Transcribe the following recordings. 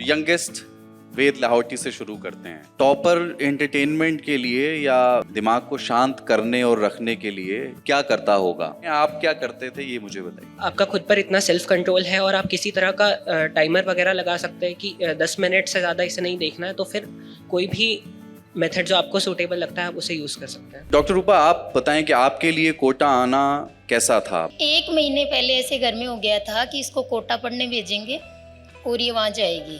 Youngest वेद लाहौटी से शुरू करते हैं। टॉपर एंटरटेनमेंट के लिए या दिमाग को शांत करने और रखने के लिए क्या करता होगा? आप क्या करते थे ये मुझे बताइए। आपका खुद पर इतना सेल्फ कंट्रोल है और आप किसी तरह का टाइमर वगैरह लगा सकते हैं कि 10 मिनट से ज़्यादा इसे नहीं देखना है, तो फिर कोई भी मेथड जो आपको सूटेबल लगता है आप उसे यूज़ कर सकते हैं। डॉक्टर रूपा, आप बताएं कि आपके लिए कोटा आना कैसा था? 1 महीने पहले ऐसे घर में हो गया था कि इसको कोटा पढ़ने भेजेंगे और ये वहाँ जाएगी।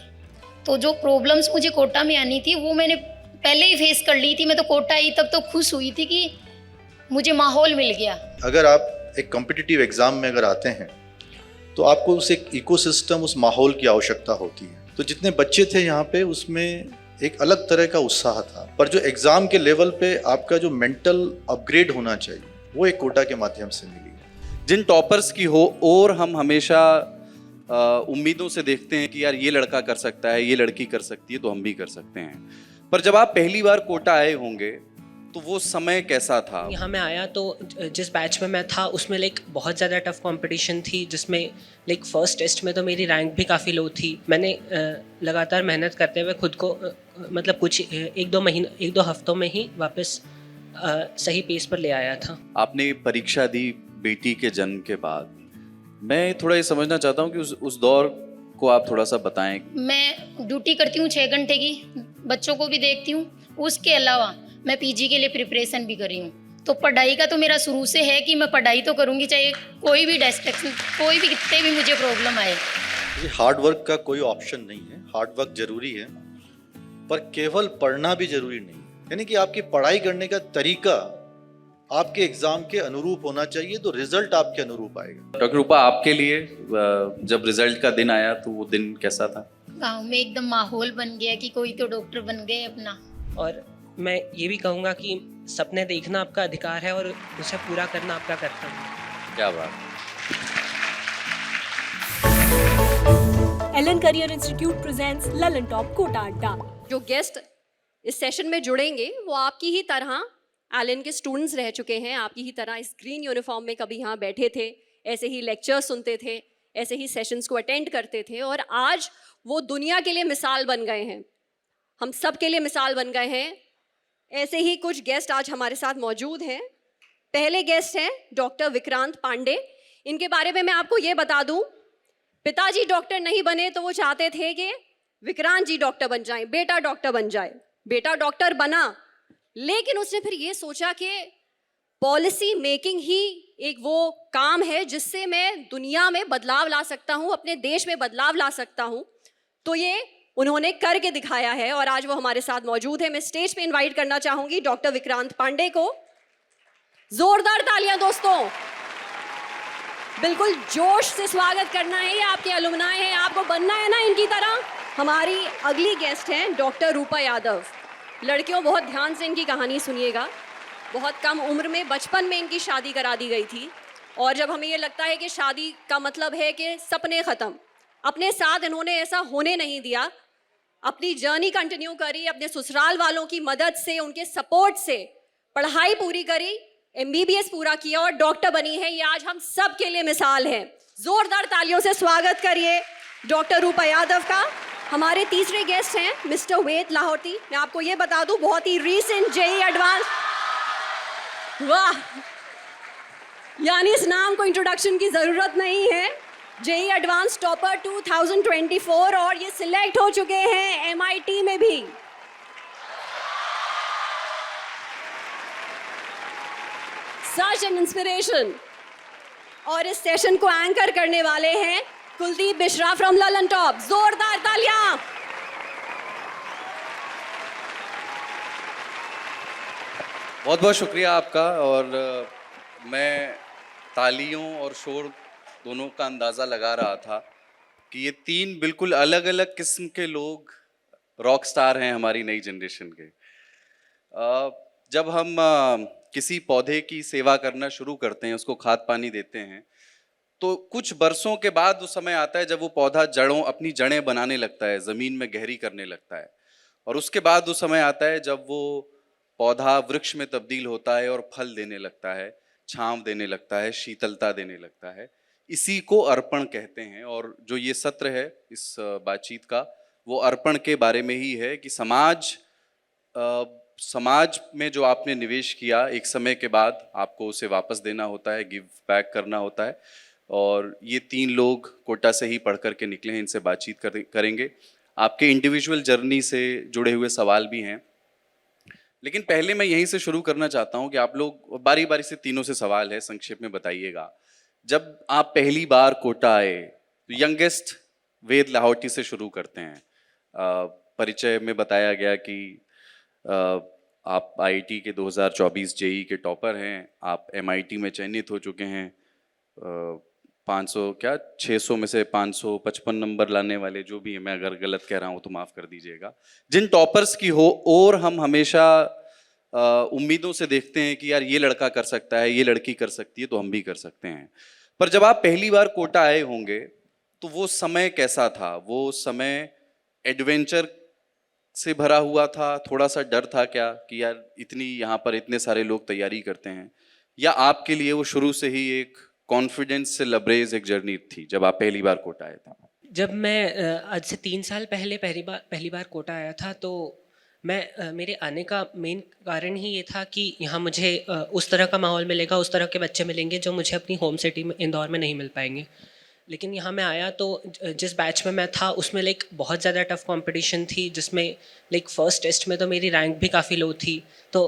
तो जो प्रॉब्लम्स मुझे कोटा में आनी थी वो मैंने पहले ही फेस कर ली थी। मैं तो कोटा आई तब तो खुश हुई थी कि मुझे माहौल मिल गया। अगर आप एक कॉम्पिटिटिव एग्जाम में अगर आते हैं तो आपको उस एक इकोसिस्टम, उस माहौल की आवश्यकता होती है। तो जितने बच्चे थे यहाँ पे उसमें एक अलग तरह का उत्साह था, पर जो एग्जाम के लेवल पे आपका जो मेंटल अपग्रेड होना चाहिए वो एक कोटा के माध्यम से मिली। जिन टॉपर्स की हो और हम हमेशा उम्मीदों से देखते हैं कि यार ये लड़का कर सकता है, ये लड़की कर सकती है, तो हम भी कर सकते हैं। पर जब आप पहली बार कोटा आए होंगे तो वो समय कैसा था? यहाँ मैं आया तो जिस बैच में मैं था उसमें बहुत ज़्यादा टफ कंपटीशन थी, जिसमें फर्स्ट टेस्ट में तो मेरी रैंक भी काफ़ी लो थी। मैंने लगातार मेहनत करते हुए खुद को मतलब कुछ एक दो हफ्तों में ही वापस सही पेस पर ले आया था। आपने परीक्षा दी बेटी के जन्म के बाद। मैं थोड़ा ये समझना चाहता हूँ कि उस दौर को आप थोड़ा सा बताएं। मैं ड्यूटी करती हूँ 6 घंटे की, बच्चों को भी देखती हूँ। उसके अलावा मैं पीजी के लिए प्रिपरेशन भी कर रही हूँ। तो पढ़ाई का तो मेरा शुरू से है कि मैं पढ़ाई तो करूँगी, चाहे कोई भी डिस्ट्रैक्शन, कोई भी कितने भी मुझे प्रॉब्लम आए। ये हार्ड वर्क का कोई ऑप्शन नहीं है। हार्ड वर्क जरूरी है, पर केवल पढ़ना भी जरूरी नहीं। यानी कि आपकी पढ़ाई करने का तरीका आपके एग्जाम के अनुरूप होना चाहिए, तो रिजल्ट आपके अनुरूप आएगा। डॉक्टर रूपा, आपके लिए जब रिजल्ट का दिन आया तो वो दिन कैसा था? गाँव में एकदम माहौल बन गया कि कोई तो डॉक्टर बन गए अपना। और मैं ये भी कहूँगा कि सपने देखना आपका अधिकार है और उसे पूरा करना आपका कर्तव्य है। क्या बात। Allen career institute presents Lallan top Kota Adda. जो गेस्ट इस सेशन में जुड़ेंगे वो आपकी ही तरह एलन के स्टूडेंट्स रह चुके हैं, आपकी ही तरह इस ग्रीन यूनिफॉर्म में कभी यहाँ बैठे थे, ऐसे ही लेक्चर सुनते थे, ऐसे ही सेशंस को अटेंड करते थे और आज वो दुनिया के लिए मिसाल बन गए हैं, हम सब के लिए मिसाल बन गए हैं। ऐसे ही कुछ गेस्ट आज हमारे साथ मौजूद हैं। पहले गेस्ट हैं डॉक्टर विक्रांत पांडे। इनके बारे में मैं आपको ये बता दूं, पिताजी डॉक्टर नहीं बने तो वो चाहते थे कि विक्रांत जी डॉक्टर बन जाएं, बेटा डॉक्टर बन जाए। बेटा डॉक्टर बना, लेकिन उसने फिर ये सोचा कि पॉलिसी मेकिंग ही एक वो काम है जिससे मैं दुनिया में बदलाव ला सकता हूँ, अपने देश में बदलाव ला सकता हूँ। तो ये उन्होंने करके दिखाया है और आज वो हमारे साथ मौजूद है। मैं स्टेज पे इनवाइट करना चाहूंगी डॉक्टर विक्रांत पांडे को। जोरदार तालियां दोस्तों, बिल्कुल जोश से स्वागत करना है। ये आपके अलुमनाई हैं, आपको बनना है ना इनकी तरह। हमारी अगली गेस्ट हैं डॉक्टर रूपा यादव। लड़कियों, बहुत ध्यान से इनकी कहानी सुनिएगा। बहुत कम उम्र में, बचपन में इनकी शादी करा दी गई थी और जब हमें ये लगता है कि शादी का मतलब है कि सपने खत्म, अपने साथ इन्होंने ऐसा होने नहीं दिया। अपनी जर्नी कंटिन्यू करी, अपने ससुराल वालों की मदद से, उनके सपोर्ट से पढ़ाई पूरी करी, MBBS पूरा किया और डॉक्टर बनी है। ये आज हम सब के लिए मिसाल है। जोरदार तालियों से स्वागत करिए डॉक्टर रूपा यादव का। हमारे तीसरे गेस्ट हैं मिस्टर वेद लाहौटी। मैं आपको ये बता दूं, बहुत ही रीसेंट JEE एडवांस, वाह, यानी इस नाम को इंट्रोडक्शन की जरूरत नहीं है। JEE एडवांस टॉपर 2024 और ये सिलेक्ट हो चुके हैं MIT में भी। Such an inspiration. और इस सेशन को एंकर करने वाले हैं कुलदीप मिश्रा फ्रॉम ललन टॉप। जोरदार तालियां। बहुत बहुत शुक्रिया आपका। और मैं तालियों और शोर दोनों का अंदाज़ा लगा रहा था कि ये तीन बिल्कुल अलग अलग किस्म के लोग रॉक स्टार हैं हमारी नई जनरेशन के। जब हम किसी पौधे की सेवा करना शुरू करते हैं, उसको खाद पानी देते हैं, तो कुछ बरसों के बाद वो समय आता है जब वो पौधा अपनी जड़ें बनाने लगता है, ज़मीन में गहरी करने लगता है। और उसके बाद वो समय आता है जब वो पौधा वृक्ष में तब्दील होता है और फल देने लगता है, छांव देने लगता है, शीतलता देने लगता है। इसी को अर्पण कहते हैं। और जो ये सत्र है इस बातचीत का, वो अर्पण के बारे में ही है कि समाज में जो आपने निवेश किया एक समय के बाद आपको उसे वापस देना होता है, गिव बैक करना होता है। और ये 3 लोग कोटा से ही पढ़ कर के निकले हैं, इनसे बातचीत करेंगे। आपके इंडिविजुअल जर्नी से जुड़े हुए सवाल भी हैं, लेकिन पहले मैं यहीं से शुरू करना चाहता हूं कि आप लोग बारी बारी से तीनों से सवाल है, संक्षेप में बताइएगा। जब आप पहली बार कोटा आए तो यंगेस्ट वेद लाहौटी से शुरू करते हैं। परिचय में बताया गया कि आप आईआईटी के 2024 जेई के टॉपर हैं, आप एमआईटी में चयनित हो चुके हैं, 600 में से 555 नंबर लाने वाले जो भी है, मैं अगर गलत कह रहा हूँ तो माफ़ कर दीजिएगा। जिन टॉपर्स की हो और हम हमेशा उम्मीदों से देखते हैं कि यार ये लड़का कर सकता है, ये लड़की कर सकती है, तो हम भी कर सकते हैं। पर जब आप पहली बार कोटा आए होंगे तो वो समय कैसा था? वो समय एडवेंचर से भरा हुआ था? थोड़ा सा डर था क्या कि यार यहाँ पर इतने सारे लोग तैयारी करते हैं, या आपके लिए वो शुरू से ही एक कॉन्फिडेंस से लबरेज एक जर्नी थी जब आप पहली बार कोटा आए थे? जब मैं आज से 3 साल पहले पहली बार कोटा आया था, तो मैं मेरे आने का मेन कारण ही ये था कि यहाँ मुझे उस तरह का माहौल मिलेगा, उस तरह के बच्चे मिलेंगे जो मुझे अपनी होम सिटी में इंदौर में नहीं मिल पाएंगे। लेकिन यहाँ मैं आया तो जिस बैच में मैं था उसमें बहुत ज़्यादा टफ कंपटीशन थी, जिसमें फर्स्ट टेस्ट में तो मेरी रैंक भी काफ़ी लो थी। तो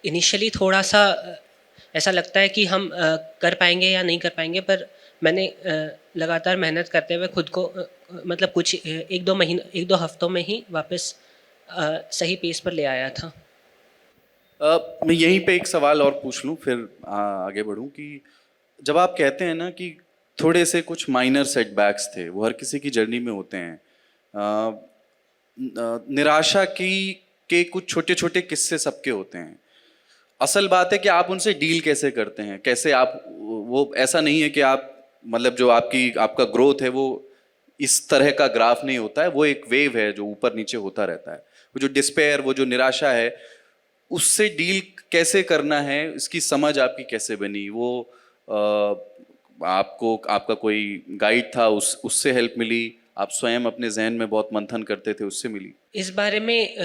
इनिशियली थोड़ा सा ऐसा लगता है कि हम कर पाएंगे या नहीं कर पाएंगे, पर मैंने लगातार मेहनत करते हुए खुद को मतलब कुछ 1-2 हफ्तों में ही वापस सही पेस पर ले आया था। मैं यहीं पे एक सवाल और पूछ लूँ फिर आगे बढ़ूँ कि जब आप कहते हैं ना कि थोड़े से कुछ माइनर सेटबैक्स थे, वो हर किसी की जर्नी में होते हैं, निराशा के कुछ छोटे छोटे किस्से सबके होते हैं। असल बात है कि आप उनसे डील कैसे करते हैं, कैसे आप वो ऐसा नहीं है कि आप मतलब जो आपका ग्रोथ है वो इस तरह का ग्राफ नहीं होता है, वो एक वेव है जो ऊपर नीचे होता रहता है। वो जो डिस्पेयर, वो जो निराशा है, उससे डील कैसे करना है, इसकी समझ आपकी कैसे बनी? वो आपका कोई गाइड था, उससे हेल्प मिली? आप स्वयं अपने जहन में बहुत मंथन करते थे, उससे मिली? इस बारे में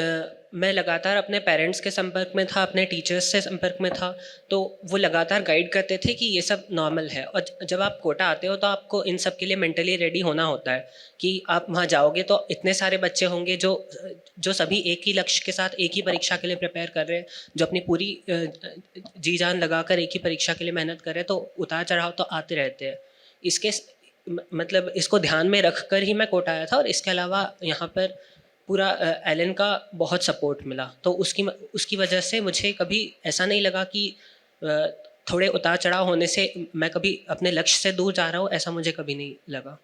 मैं लगातार अपने पेरेंट्स के संपर्क में था, अपने टीचर्स से संपर्क में था, तो वो लगातार गाइड करते थे कि ये सब नॉर्मल है। और जब आप कोटा आते हो तो आपको इन सब के लिए मेंटली रेडी होना होता है कि आप वहाँ जाओगे तो इतने सारे बच्चे होंगे जो सभी एक ही लक्ष्य के साथ एक ही परीक्षा के लिए प्रिपेयर कर रहे हैं, जो अपनी पूरी जी जान लगाकर एक ही परीक्षा के लिए मेहनत कर रहे हैं। तो उतार चढ़ाव तो आते रहते हैं। मतलब इसको ध्यान में रख कर ही मैं कोटा आया था। और इसके अलावा यहाँ पर पूरा एलन का बहुत सपोर्ट मिला, तो उसकी वजह से मुझे कभी ऐसा नहीं लगा कि थोड़े उतार चढ़ाव होने से मैं कभी अपने लक्ष्य से दूर जा रहा हूँ, ऐसा मुझे कभी नहीं लगा।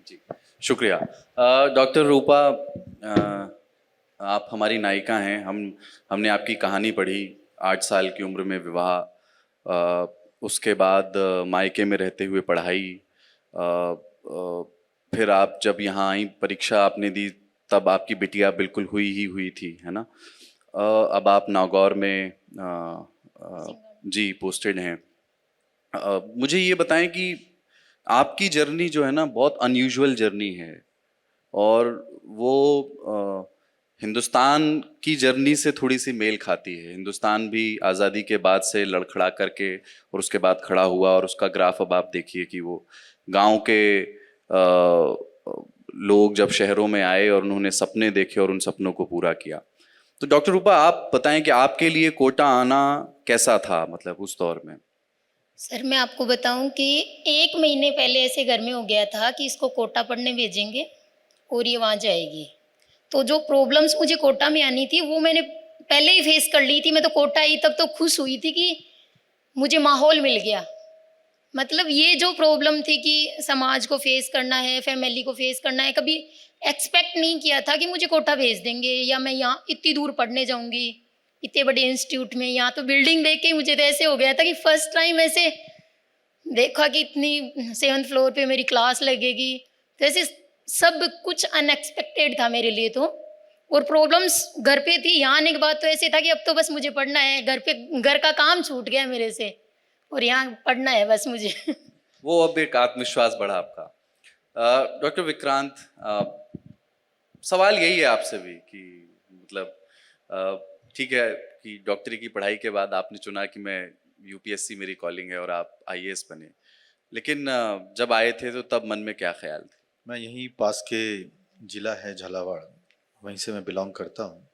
जी, शुक्रिया। डॉक्टर रूपा, आप हमारी नायिका हैं। हमने आपकी कहानी पढ़ी, 8 साल की उम्र में विवाह, उसके बाद मायके में रहते हुए पढ़ाई, फिर आप जब यहाँ आई, परीक्षा आपने दी, तब आपकी बिटिया बिल्कुल हुई थी, है ना? अब आप नागौर में जी पोस्टेड हैं। मुझे ये बताएं कि आपकी जर्नी जो है ना, बहुत अनयूजुअल जर्नी है, और वो हिंदुस्तान की जर्नी से थोड़ी सी मेल खाती है। हिंदुस्तान भी आज़ादी के बाद से लड़खड़ा करके और उसके बाद खड़ा हुआ, और उसका ग्राफ अब आप देखिए कि वो गांव के लोग जब शहरों में आए और उन्होंने सपने देखे और उन सपनों को पूरा किया। तो डॉक्टर रूपा, आप बताएं कि आपके लिए कोटा आना कैसा था, मतलब उस दौर में? सर मैं आपको बताऊं कि 1 महीने पहले ऐसे घर में हो गया था कि इसको कोटा पढ़ने भेजेंगे और ये वहाँ जाएगी। तो जो प्रॉब्लम्स मुझे कोटा में आनी थी वो मैंने पहले ही फेस कर ली थी। मैं तो कोटा आई तब तो खुश हुई थी कि मुझे माहौल मिल गया। मतलब ये जो प्रॉब्लम थी कि समाज को फेस करना है, फैमिली को फेस करना है, कभी एक्सपेक्ट नहीं किया था कि मुझे कोटा भेज देंगे या मैं यहाँ इतनी दूर पढ़ने जाऊँगी, इतने बड़े इंस्टीट्यूट में। यहाँ तो बिल्डिंग देख के मुझे तो ऐसे हो गया था कि फर्स्ट टाइम ऐसे देखा कि इतनी 7th फ्लोर पे मेरी क्लास लगेगी। तो ऐसे सब कुछ अनएक्सपेक्टेड था मेरे लिए तो। और प्रॉब्लम्स घर पे थी, यहाँ आने के बाद तो ऐसे था कि अब तो बस मुझे पढ़ना है, घर का काम छूट गया मेरे से और यहाँ पढ़ना है बस मुझे। वो अब एक आत्मविश्वास बढ़ा आपका। डॉक्टर विक्रांत, सवाल यही है आपसे भी कि मतलब ठीक है कि डॉक्टरी की पढ़ाई के बाद आपने चुना कि मैं यूपीएससी मेरी कॉलिंग है और आप आईएएस बने, लेकिन जब आए थे तो तब मन में क्या ख्याल थे? मैं यहीं पास के जिला है झालावाड़, वहीं से मैं बिलोंग करता हूँ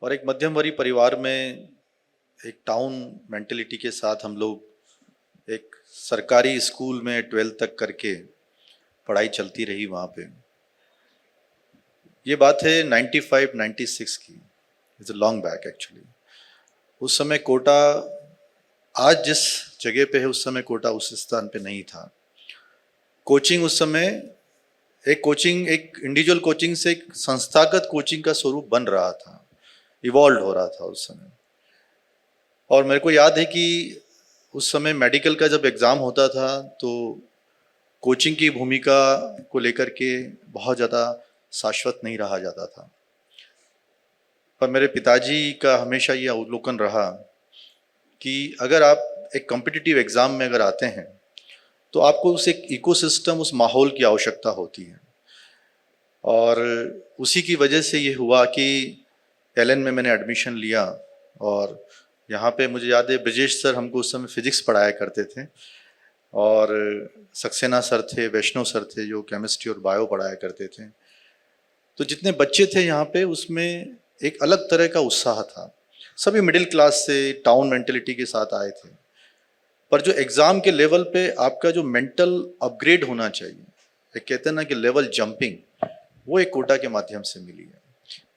और एक मध्यम वर्गीय परिवार में एक टाउन मेंटेलिटी के साथ हम लोग एक सरकारी स्कूल में 12th तक करके पढ़ाई चलती रही वहाँ पे। ये बात है 95-96 की, it's a long back actually. उस समय कोटा आज जिस जगह पे है उस समय कोटा उस स्थान पे नहीं था। कोचिंग उस समय एक इंडिविजुअल कोचिंग से एक संस्थागत कोचिंग का स्वरूप बन रहा था, इवॉल्व हो रहा था उस समय। और मेरे को याद है कि उस समय मेडिकल का जब एग्ज़ाम होता था तो कोचिंग की भूमिका को लेकर के बहुत ज़्यादा शाश्वत नहीं रहा जाता था, पर मेरे पिताजी का हमेशा ये अवलोकन रहा कि अगर आप एक कॉम्पिटिटिव एग्ज़ाम में अगर आते हैं तो आपको उस एक इकोसिस्टम, उस माहौल की आवश्यकता होती है। और उसी की वजह से ये हुआ कि एलन में मैंने एडमिशन लिया और यहाँ पे मुझे याद है ब्रजेश सर हमको उस समय फिजिक्स पढ़ाया करते थे और सक्सेना सर थे, वैष्णव सर थे जो केमिस्ट्री और बायो पढ़ाया करते थे। तो जितने बच्चे थे यहाँ पे उसमें एक अलग तरह का उत्साह था। सभी मिडिल क्लास से टाउन मेंटेलिटी के साथ आए थे, पर जो एग्ज़ाम के लेवल पे आपका जो मेंटल अपग्रेड होना चाहिए, एक कहते हैं ना कि लेवल जंपिंग, वो एक कोटा के माध्यम से मिली है।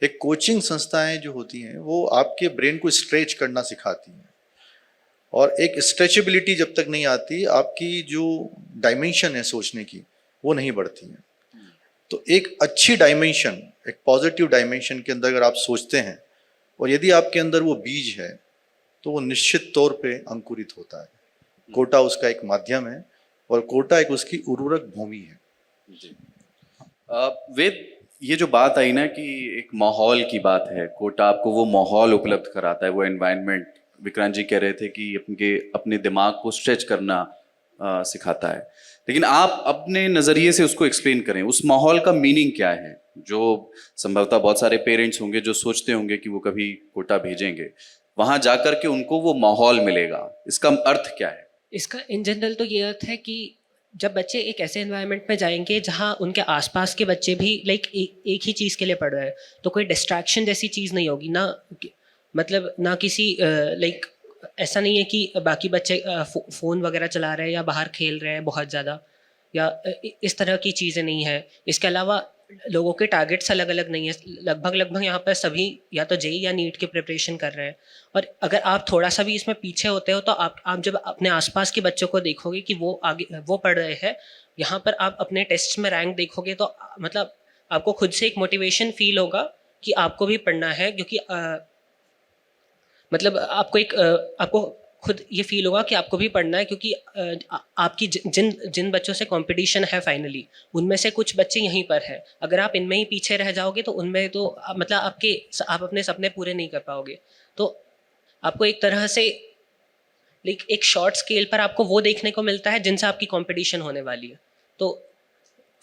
एक कोचिंग संस्थाएं जो होती हैं वो आपके ब्रेन को स्ट्रेच करना सिखाती हैं और एक स्ट्रेचेबिलिटी जब तक नहीं आती आपकी जो डायमेंशन है सोचने की वो नहीं बढ़ती है। तो एक अच्छी डायमेंशन, एक पॉजिटिव डायमेंशन के अंदर अगर आप सोचते हैं और यदि आपके अंदर वो बीज है तो वो निश्चित तौर पे अंकुरित होता है। कोटा उसका एक माध्यम है और कोटा एक उसकी उर्वरक भूमि है। जी। वेद, ये जो बात आई ना कि एक माहौल की बात है, कोटा आपको वो माहौल उपलब्ध कराता है, वो एनवायरनमेंट। विक्रांत जी कह रहे थे कि अपने दिमाग को स्ट्रेच करना सिखाता है, लेकिन आप अपने नज़रिए से उसको एक्सप्लेन करें, उस माहौल का मीनिंग क्या है? जो संभवतः बहुत सारे पेरेंट्स होंगे जो सोचते होंगे कि वो कभी कोटा भेजेंगे, वहां जाकर के उनको वो माहौल मिलेगा, इसका अर्थ क्या है? इसका इन जनरल तो ये अर्थ है कि जब बच्चे एक ऐसे एनवायरनमेंट में जाएंगे जहाँ उनके आसपास के बच्चे भी एक ही चीज़ के लिए पढ़ रहे हैं, तो कोई डिस्ट्रैक्शन जैसी चीज़ नहीं होगी ना, मतलब ना किसी ऐसा नहीं है कि बाकी बच्चे फ़ोन वगैरह चला रहे हैं या बाहर खेल रहे हैं बहुत ज़्यादा, या इस तरह की चीज़ें नहीं है। इसके अलावा लोगों के टारगेट्स अलग अलग नहीं है, लगभग यहाँ पर सभी या तो जेई या नीट की प्रिपरेशन कर रहे हैं। और अगर आप थोड़ा सा भी इसमें पीछे होते हो तो आप जब अपने आसपास के बच्चों को देखोगे कि वो आगे वो पढ़ रहे हैं, यहाँ पर आप अपने टेस्ट में रैंक देखोगे तो मतलब आपको खुद से एक मोटिवेशन फील होगा कि आपको भी पढ़ना है, क्योंकि मतलब आपको खुद ये फील होगा कि आपको भी पढ़ना है, क्योंकि आपकी जिन बच्चों से कंपटीशन है फाइनली उनमें से कुछ बच्चे यहीं पर है। अगर आप इनमें ही पीछे रह जाओगे तो उनमें तो मतलब आप अपने सपने पूरे नहीं कर पाओगे। तो आपको एक तरह से एक शॉर्ट स्केल पर आपको वो देखने को मिलता है जिनसे आपकी कंपटीशन होने वाली है। तो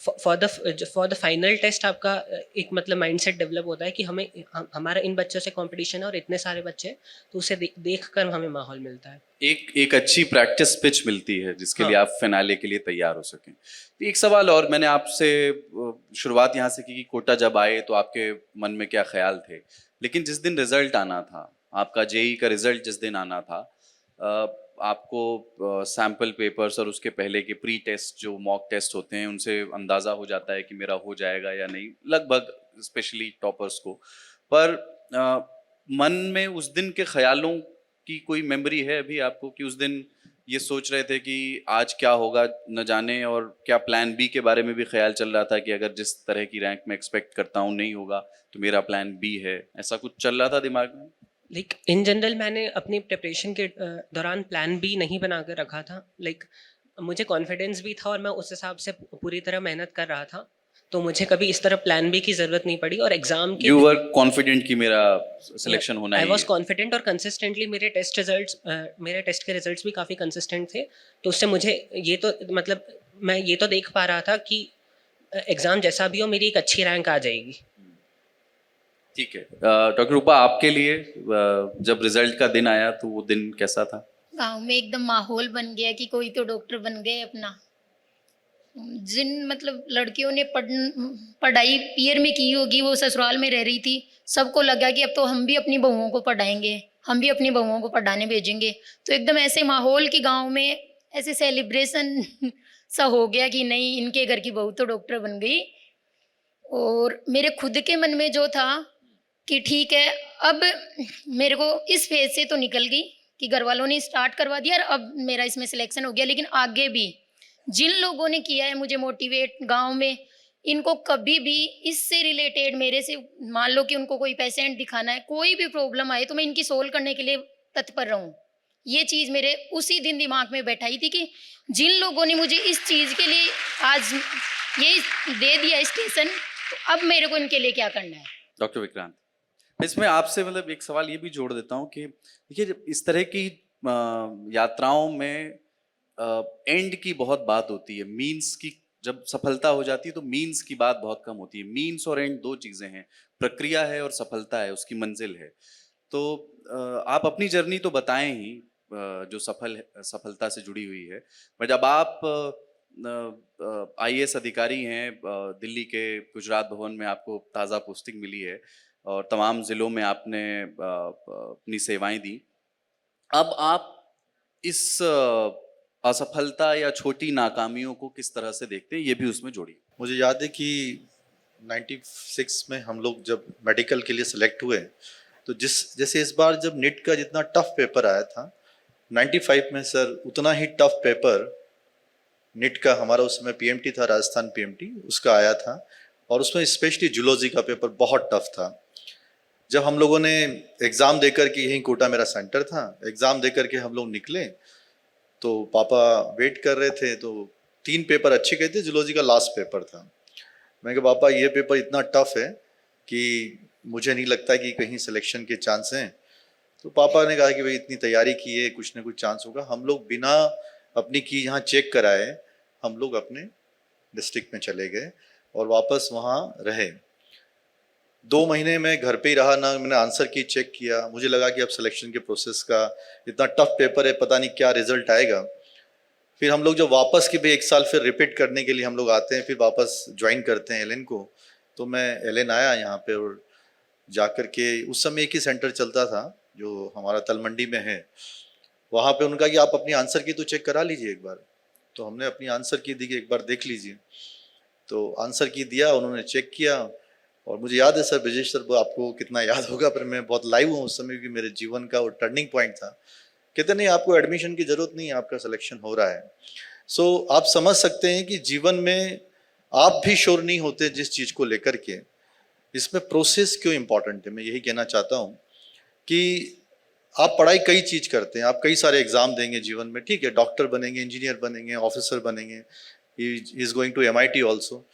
फॉर द फाइनल टेस्ट आपका एक मतलब माइंडसेट डेवलप होता है कि हमारा इन बच्चों से कंपटीशन है और इतने सारे बच्चे, तो उसे देख कर हमें माहौल मिलता है, एक अच्छी प्रैक्टिस पिच मिलती है जिसके लिए आप फिनाले के लिए तैयार हो सकें। एक सवाल और, मैंने आपसे शुरुआत यहाँ से की कि कोटा जब आए तो आपके मन में क्या ख्याल थे, लेकिन जिस दिन रिजल्ट आना था, आपका जेई का रिजल्ट जिस दिन आना था, आपको सैम्पल पेपर्स और उसके पहले के प्री टेस्ट जो मॉक टेस्ट होते हैं उनसे अंदाज़ा हो जाता है कि मेरा हो जाएगा या नहीं, लगभग, स्पेशली टॉपर्स को। पर मन में उस दिन के ख्यालों की कोई मेमोरी है अभी आपको कि उस दिन ये सोच रहे थे कि आज क्या होगा न जाने, और क्या प्लान बी के बारे में भी ख्याल चल रहा था कि अगर जिस तरह की रैंक मैं एक्सपेक्ट करता हूँ नहीं होगा तो मेरा प्लान बी है, ऐसा कुछ चल रहा था दिमाग में? इन जनरल मैंने अपनी प्रिपरेशन के दौरान प्लान बी नहीं बना कर रखा था। मुझे कॉन्फिडेंस भी था और मैं उस हिसाब से पूरी तरह मेहनत कर रहा था, तो मुझे कभी इस तरह प्लान बी की ज़रूरत नहीं पड़ी। और एग्ज़ाम के यू वर कॉन्फिडेंट कि मेरा सिलेक्शन होना है? आई वॉज कॉन्फिडेंट और कंसिस्टेंटली मेरे टेस्ट के रिजल्ट्स भी काफ़ी कंसिस्टेंट थे, तो उससे मुझे ये तो मतलब मैं ये तो देख पा रहा था कि एग्ज़ाम जैसा भी हो मेरी एक अच्छी रैंक आ जाएगी। ठीक है। डॉक्टर रूपा, आपके लिए जब रिजल्ट का दिन आया तो वो दिन कैसा था? गांव में एकदम माहौल बन गया कि कोई तो डॉक्टर बन गए अपना। जिन मतलब लड़कियों ने पढ़ाई पीयर में की होगी, वो ससुराल में रह रही थी, सबको लगा कि अब तो हम भी अपनी बहुओं को पढ़ाएंगे, हम भी अपनी बहुओं को पढ़ाने भेजेंगे। तो एकदम ऐसे माहौल की गांव में ऐसे सेलिब्रेशन सा हो गया कि नहीं, इनके घर की बहू तो डॉक्टर बन गई। और मेरे खुद के मन में जो था कि ठीक है, अब मेरे को इस फेज से तो निकल गई कि घर वालों ने स्टार्ट करवा दिया और अब मेरा इसमें सिलेक्शन हो गया, लेकिन आगे भी जिन लोगों ने किया है मुझे मोटिवेट गांव में, इनको कभी भी इससे रिलेटेड मेरे से मान लो कि उनको कोई पेशेंट दिखाना है, कोई भी प्रॉब्लम आए तो मैं इनकी सोल्व करने के लिए तत्पर रहूं। ये चीज़ मेरे उसी दिन दिमाग में बैठाई थी कि जिन लोगों ने मुझे इस चीज़ के लिए आज ये दे दिया स्टेशन, तो अब मेरे को इनके लिए क्या करना है। डॉक्टर विक्रांत, इसमें आपसे मतलब एक सवाल ये भी जोड़ देता हूँ कि देखिए, जब इस तरह की यात्राओं में एंड की बहुत बात होती है, मीन्स की जब सफलता हो जाती है तो मीन्स की बात बहुत कम होती है। मीन्स और एंड दो चीज़ें हैं, प्रक्रिया है और सफलता है, उसकी मंजिल है। तो आप अपनी जर्नी तो बताएं ही, जो सफलता से जुड़ी हुई है, पर जब आप IAS अधिकारी हैं, दिल्ली के गुजरात भवन में आपको ताज़ा पोस्टिंग मिली है और तमाम ज़िलों में आपने अपनी सेवाएं दी, अब आप इस असफलता या छोटी नाकामियों को किस तरह से देखते हैं, ये भी उसमें जोड़िए। मुझे याद है कि 96 में हम लोग जब मेडिकल के लिए सिलेक्ट हुए, तो जैसे इस बार जब नीट का जितना टफ पेपर आया था, 95 में सर उतना ही टफ पेपर नीट का हमारा उस समय PMT था, राजस्थान PMT, उसका आया था। और उसमें स्पेशली जूलॉजी का पेपर बहुत टफ था। जब हम लोगों ने एग्ज़ाम देकर के, यहीं कोटा मेरा सेंटर था, एग्ज़ाम देकर के हम लोग निकले तो पापा वेट कर रहे थे, तो 3 पेपर अच्छे गए थे, जूलॉजी का लास्ट पेपर था। मैं कहा पापा ये पेपर इतना टफ है कि मुझे नहीं लगता कि कहीं सिलेक्शन के चांस हैं। तो पापा ने कहा कि भाई इतनी तैयारी की है, कुछ ना कुछ चांस होगा। हम लोग बिना अपनी की यहाँ चेक कराए हम लोग अपने डिस्ट्रिक्ट में चले गए और वापस वहाँ रहे। 2 महीने में घर पे ही रहा, ना मैंने आंसर की चेक किया। मुझे लगा कि अब सिलेक्शन के प्रोसेस का इतना टफ पेपर है, पता नहीं क्या रिजल्ट आएगा। फिर हम लोग जब वापस के भी 1 साल फिर रिपीट करने के लिए हम लोग आते हैं, फिर वापस ज्वाइन करते हैं LN को। तो मैं LN आया यहाँ पे और जाकर के, उस समय एक ही सेंटर चलता था जो हमारा तलमंडी में है, वहाँ पे उनका कि आप अपनी आंसर की तो चेक करा लीजिए एक बार। तो हमने अपनी आंसर की दी कि एक बार देख लीजिए। तो आंसर की दिया, उन्होंने चेक किया और मुझे याद है सर, ब्रजेश सर, आपको कितना याद होगा, पर मैं बहुत लाइव हूँ उस समय, क्योंकि मेरे जीवन का वो टर्निंग पॉइंट था। कहते नहीं आपको एडमिशन की जरूरत नहीं है, आपका सिलेक्शन हो रहा है। सो आप समझ सकते हैं कि जीवन में आप भी श्योर नहीं होते जिस चीज़ को लेकर के। इसमें प्रोसेस क्यों इम्पॉर्टेंट है, मैं यही कहना चाहता हूँ कि आप पढ़ाई कई चीज़ करते हैं, आप कई सारे एग्जाम देंगे जीवन में, ठीक है, डॉक्टर बनेंगे, इंजीनियर बनेंगे, ऑफिसर बनेंगे, he is going to MIT also.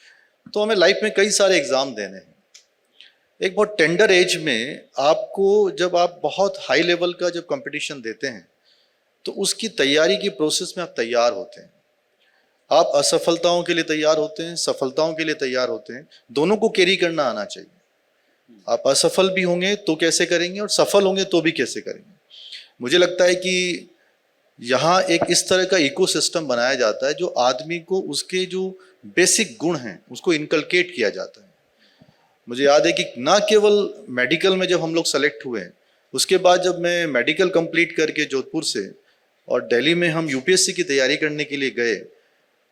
तो हमें लाइफ में कई सारे एग्जाम देने हैं। एक बहुत टेंडर एज में आपको, जब आप बहुत हाई लेवल का जब कंपटीशन देते हैं, तो उसकी तैयारी की प्रोसेस में आप तैयार होते हैं। आप असफलताओं के लिए तैयार होते हैं, सफलताओं के लिए तैयार होते हैं, दोनों को कैरी करना आना चाहिए। आप असफल भी होंगे तो कैसे करेंगे, और सफल होंगे तो भी कैसे करेंगे। मुझे लगता है कि यहाँ एक इस तरह का इकोसिस्टम बनाया जाता है जो आदमी को उसके जो बेसिक गुण हैं उसको इनकलकेट किया जाता है। मुझे याद है कि ना केवल मेडिकल में जब हम लोग सेलेक्ट हुए, उसके बाद जब मैं मेडिकल कंप्लीट करके जोधपुर से और दिल्ली में हम UPSC की तैयारी करने के लिए गए,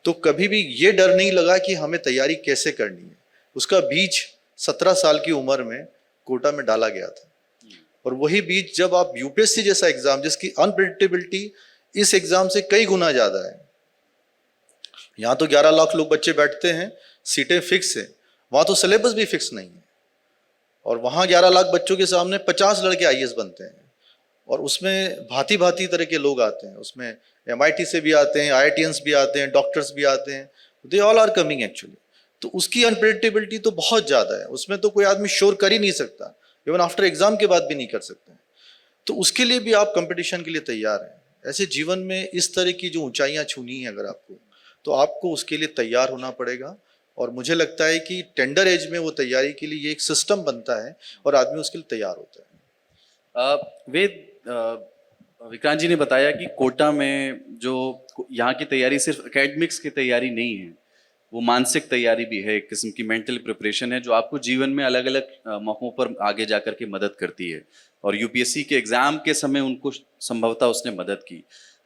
तो कभी भी ये डर नहीं लगा कि हमें तैयारी कैसे करनी है। उसका बीज 17 साल की उम्र में कोटा में डाला गया था। और वही बीज जब आप UPSC जैसा एग्जाम, जिसकी अनप्रेडिक्टेबिलिटी इस एग्जाम से कई गुना ज्यादा है, यहाँ तो 11 लाख लोग बच्चे बैठते हैं, सीटें फिक्स है, वहाँ तो सिलेबस भी फिक्स नहीं है। और वहाँ 11 लाख बच्चों के सामने 50 लड़के IAS बनते हैं, और उसमें भांति भांति तरह के लोग आते हैं। उसमें MIT से भी आते हैं, IITians भी आते हैं, डॉक्टर्स भी आते हैं, they all are coming actually. तो उसकी अनप्रेडिक्टेबिलिटी तो बहुत ज़्यादा है, उसमें तो कोई आदमी श्योर कर ही नहीं सकता, इवन आफ्टर एग्जाम के बाद भी नहीं कर सकते। तो उसके लिए भी आप कंपटीशन के लिए तैयार हैं। ऐसे जीवन में इस तरह की जो ऊंचाइयां छूनी है अगर आपको, तो आपको उसके लिए तैयार होना पड़ेगा और मुझे लगता है कि टेंडर एज में वो तैयारी के लिए ये एक सिस्टम बनता है और आदमी उसके लिए तैयार होता है। विक्रांत जी ने बताया कि कोटा में जो यहाँ की तैयारी सिर्फ एकेडमिक्स की तैयारी नहीं है, वो मानसिक तैयारी भी है, एक किस्म की मेंटल प्रिपरेशन है जो आपको जीवन में अलग अलग मौक़ों पर आगे जाकर के मदद करती है। और यूपीएससी के एग्ज़ाम के समय उनको संभवतः उसने मदद की।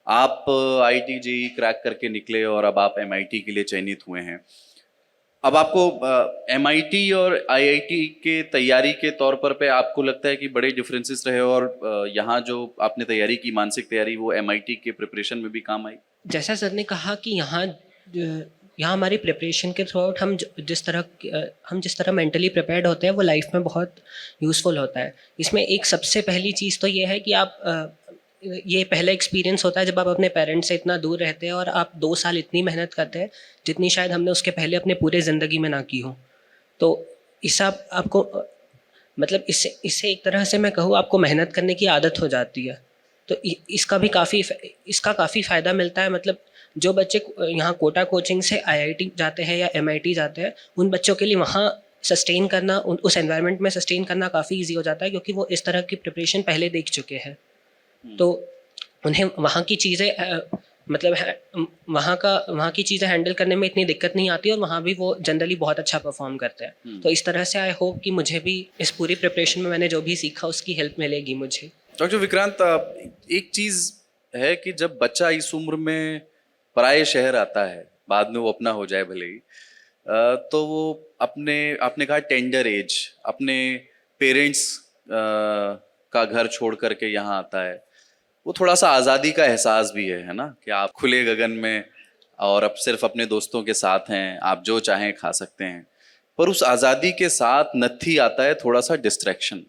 आप आईआईटी जेईई क्रैक करके निकले और अब आप एमआईटी के लिए चयनित हुए हैं। अब आपको एमआईटी और आईआईटी के तैयारी के तौर पर पे आपको लगता है कि बड़े डिफरेंसेस रहे और यहाँ जो आपने तैयारी की मानसिक तैयारी वो एमआईटी के प्रिपरेशन में भी काम आई? जैसा सर ने कहा कि यहाँ हमारी प्रिपरेशन के थ्रू आउट हम जिस तरह मेंटली प्रिपेयर्ड होते हैं वो लाइफ में बहुत यूज़फुल होता है। इसमें एक सबसे पहली चीज़ तो ये है कि ये पहला एक्सपीरियंस होता है जब आप अपने पेरेंट्स से इतना दूर रहते हैं और आप 2 साल इतनी मेहनत करते हैं जितनी शायद हमने उसके पहले अपने पूरे ज़िंदगी में ना की हो। तो इससे आपको मतलब इससे एक तरह से मैं कहूँ आपको मेहनत करने की आदत हो जाती है। तो इसका काफ़ी फ़ायदा मिलता है। मतलब जो बच्चे यहाँ कोटा कोचिंग से आईआईटी जाते हैं या एमआईटी जाते हैं, उन बच्चों के लिए वहाँ सस्टेन करना, उस एनवायरनमेंट में सस्टेन करना काफ़ी ईजी हो जाता है क्योंकि वो इस तरह की प्रिपरेशन पहले देख चुके हैं। तो उन्हें वहाँ की चीज़ें वहाँ की चीज़ें हैंडल करने में इतनी दिक्कत नहीं आती और वहाँ भी वो जनरली बहुत अच्छा परफॉर्म करते हैं। तो इस तरह से आई होप कि मुझे भी इस पूरी प्रिपरेशन में मैंने जो भी सीखा उसकी हेल्प मिलेगी मुझे। डॉक्टर विक्रांत, एक चीज़ है कि जब बच्चा इस उम्र में पराये शहर आता है, बाद में वो अपना हो जाए भले ही, तो वो आपने कहा टेंडर एज, अपने पेरेंट्स का घर छोड़ करके यहाँ आता है, वो थोड़ा सा आज़ादी का एहसास भी है ना, कि आप खुले गगन में और अब सिर्फ अपने दोस्तों के साथ हैं, आप जो चाहें खा सकते हैं। पर उस आज़ादी के साथ नत्थी आता है थोड़ा सा डिस्ट्रैक्शन।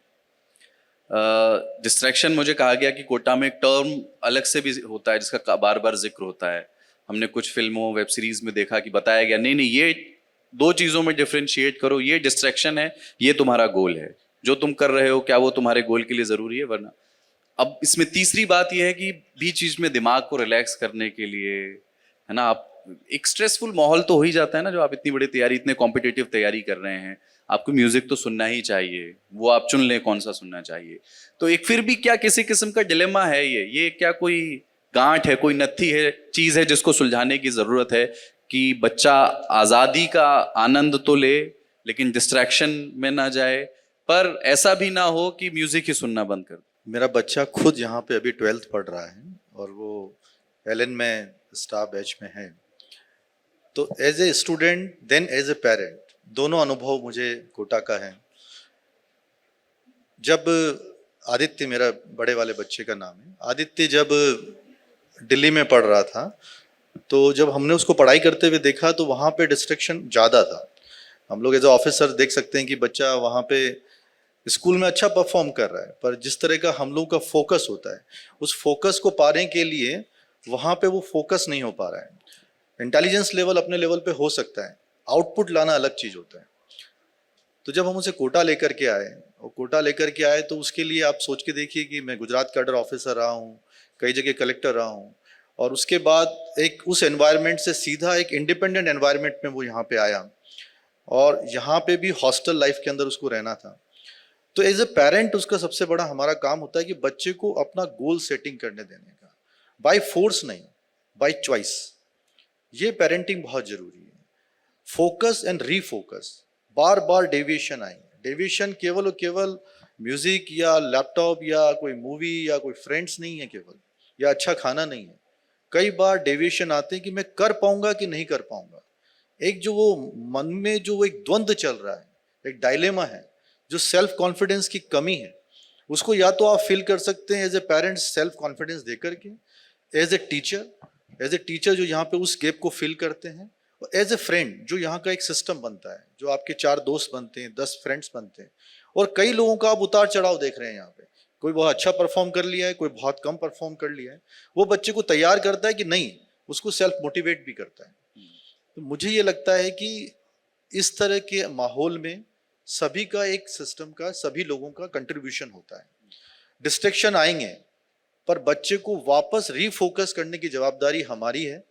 डिस्ट्रैक्शन मुझे कहा गया कि कोटा में एक टर्म अलग से भी होता है जिसका बार बार जिक्र होता है। हमने कुछ फिल्मों वेब सीरीज में देखा कि बताया गया नहीं ये 2 चीज़ों में डिफ्रेंशिएट करो, ये डिस्ट्रैक्शन है, ये तुम्हारा गोल है, जो तुम कर रहे हो क्या वो तुम्हारे गोल के लिए ज़रूरी है, वरना। अब इसमें तीसरी बात यह है कि बीच बीच में दिमाग को रिलैक्स करने के लिए, है ना, आप एक स्ट्रेसफुल माहौल तो हो ही जाता है ना, जो आप इतनी बड़ी तैयारी, इतने कॉम्पिटिटिव तैयारी कर रहे हैं, आपको म्यूजिक तो सुनना ही चाहिए, वो आप चुन लें कौन सा सुनना चाहिए। तो एक फिर भी क्या किसी किस्म का डिलेमा है ये क्या कोई गांठ है, कोई नत्थी है, चीज़ है जिसको सुलझाने की ज़रूरत है कि बच्चा आज़ादी का आनंद तो ले लेकिन डिस्ट्रैक्शन में ना जाए, पर ऐसा भी ना हो कि म्यूजिक ही सुनना बंद कर। मेरा बच्चा खुद यहाँ पे अभी 12th पढ़ रहा है और वो एलन में स्टाफ बैच में है। तो as a student then as a parent दोनों अनुभव मुझे कोटा का है। जब आदित्य, मेरा बड़े वाले बच्चे का नाम है आदित्य, जब दिल्ली में पढ़ रहा था तो जब हमने उसको पढ़ाई करते हुए देखा तो वहाँ पे डिस्ट्रैक्शन ज़्यादा था। हम लोग एज ए ऑफिसर देख सकते हैं कि बच्चा वहाँ पे स्कूल में अच्छा परफॉर्म कर रहा है, पर जिस तरह का हम लोग का फोकस होता है, उस फोकस को पाने के लिए वहाँ पे वो फोकस नहीं हो पा रहा है। इंटेलिजेंस लेवल अपने लेवल पे हो सकता है, आउटपुट लाना अलग चीज़ होता है। तो जब हम उसे कोटा लेकर के आए तो उसके लिए आप सोच के देखिए कि मैं गुजरात कैडर ऑफिसर रहा हूँ, कई जगह कलेक्टर रहा हूँ, और उसके बाद एक उस एनवायरनमेंट से सीधा एक इंडिपेंडेंट एनवायरनमेंट में वो यहाँ पे आया और यहाँ पे भी हॉस्टल लाइफ के अंदर उसको रहना था। तो एज ए पेरेंट उसका सबसे बड़ा हमारा काम होता है कि बच्चे को अपना गोल सेटिंग करने देने का, बाय फोर्स नहीं, बाय चॉइस। ये पेरेंटिंग बहुत जरूरी है। Focus and refocus, bar bar deviation आएंगे। डेविएशन केवल और केवल म्यूजिक या लैपटॉप या कोई मूवी या कोई फ्रेंड्स नहीं है केवल, या अच्छा खाना नहीं है। कई बार डेविएशन आते हैं कि मैं कर पाऊंगा कि नहीं कर पाऊंगा। एक जो वो मन में जो एक द्वंद्व चल रहा है, एक डायलेमा है, जो सेल्फ कॉन्फिडेंस की कमी है, उसको या तो आप फील कर सकते हैं as a parents self confidence दे करके, एज ए टीचर जो यहाँ पे उस गैप को फिल करते हैं, और एज ए फ्रेंड जो यहाँ का एक सिस्टम बनता है, जो आपके 4 दोस्त बनते हैं, 10 फ्रेंड्स बनते हैं। और कई लोगों का आप उतार चढ़ाव देख रहे हैं यहाँ पे, कोई बहुत अच्छा परफॉर्म कर लिया है, कोई बहुत कम परफॉर्म कर लिया है। वो बच्चे को तैयार करता है कि नहीं, उसको सेल्फ मोटिवेट भी करता है। तो मुझे ये लगता है कि इस तरह के माहौल में सभी का एक सिस्टम का, सभी लोगों का कंट्रीब्यूशन होता है। डिस्ट्रैक्शन आएंगे, पर बच्चे को वापस रीफोकस करने की जवाबदारी हमारी है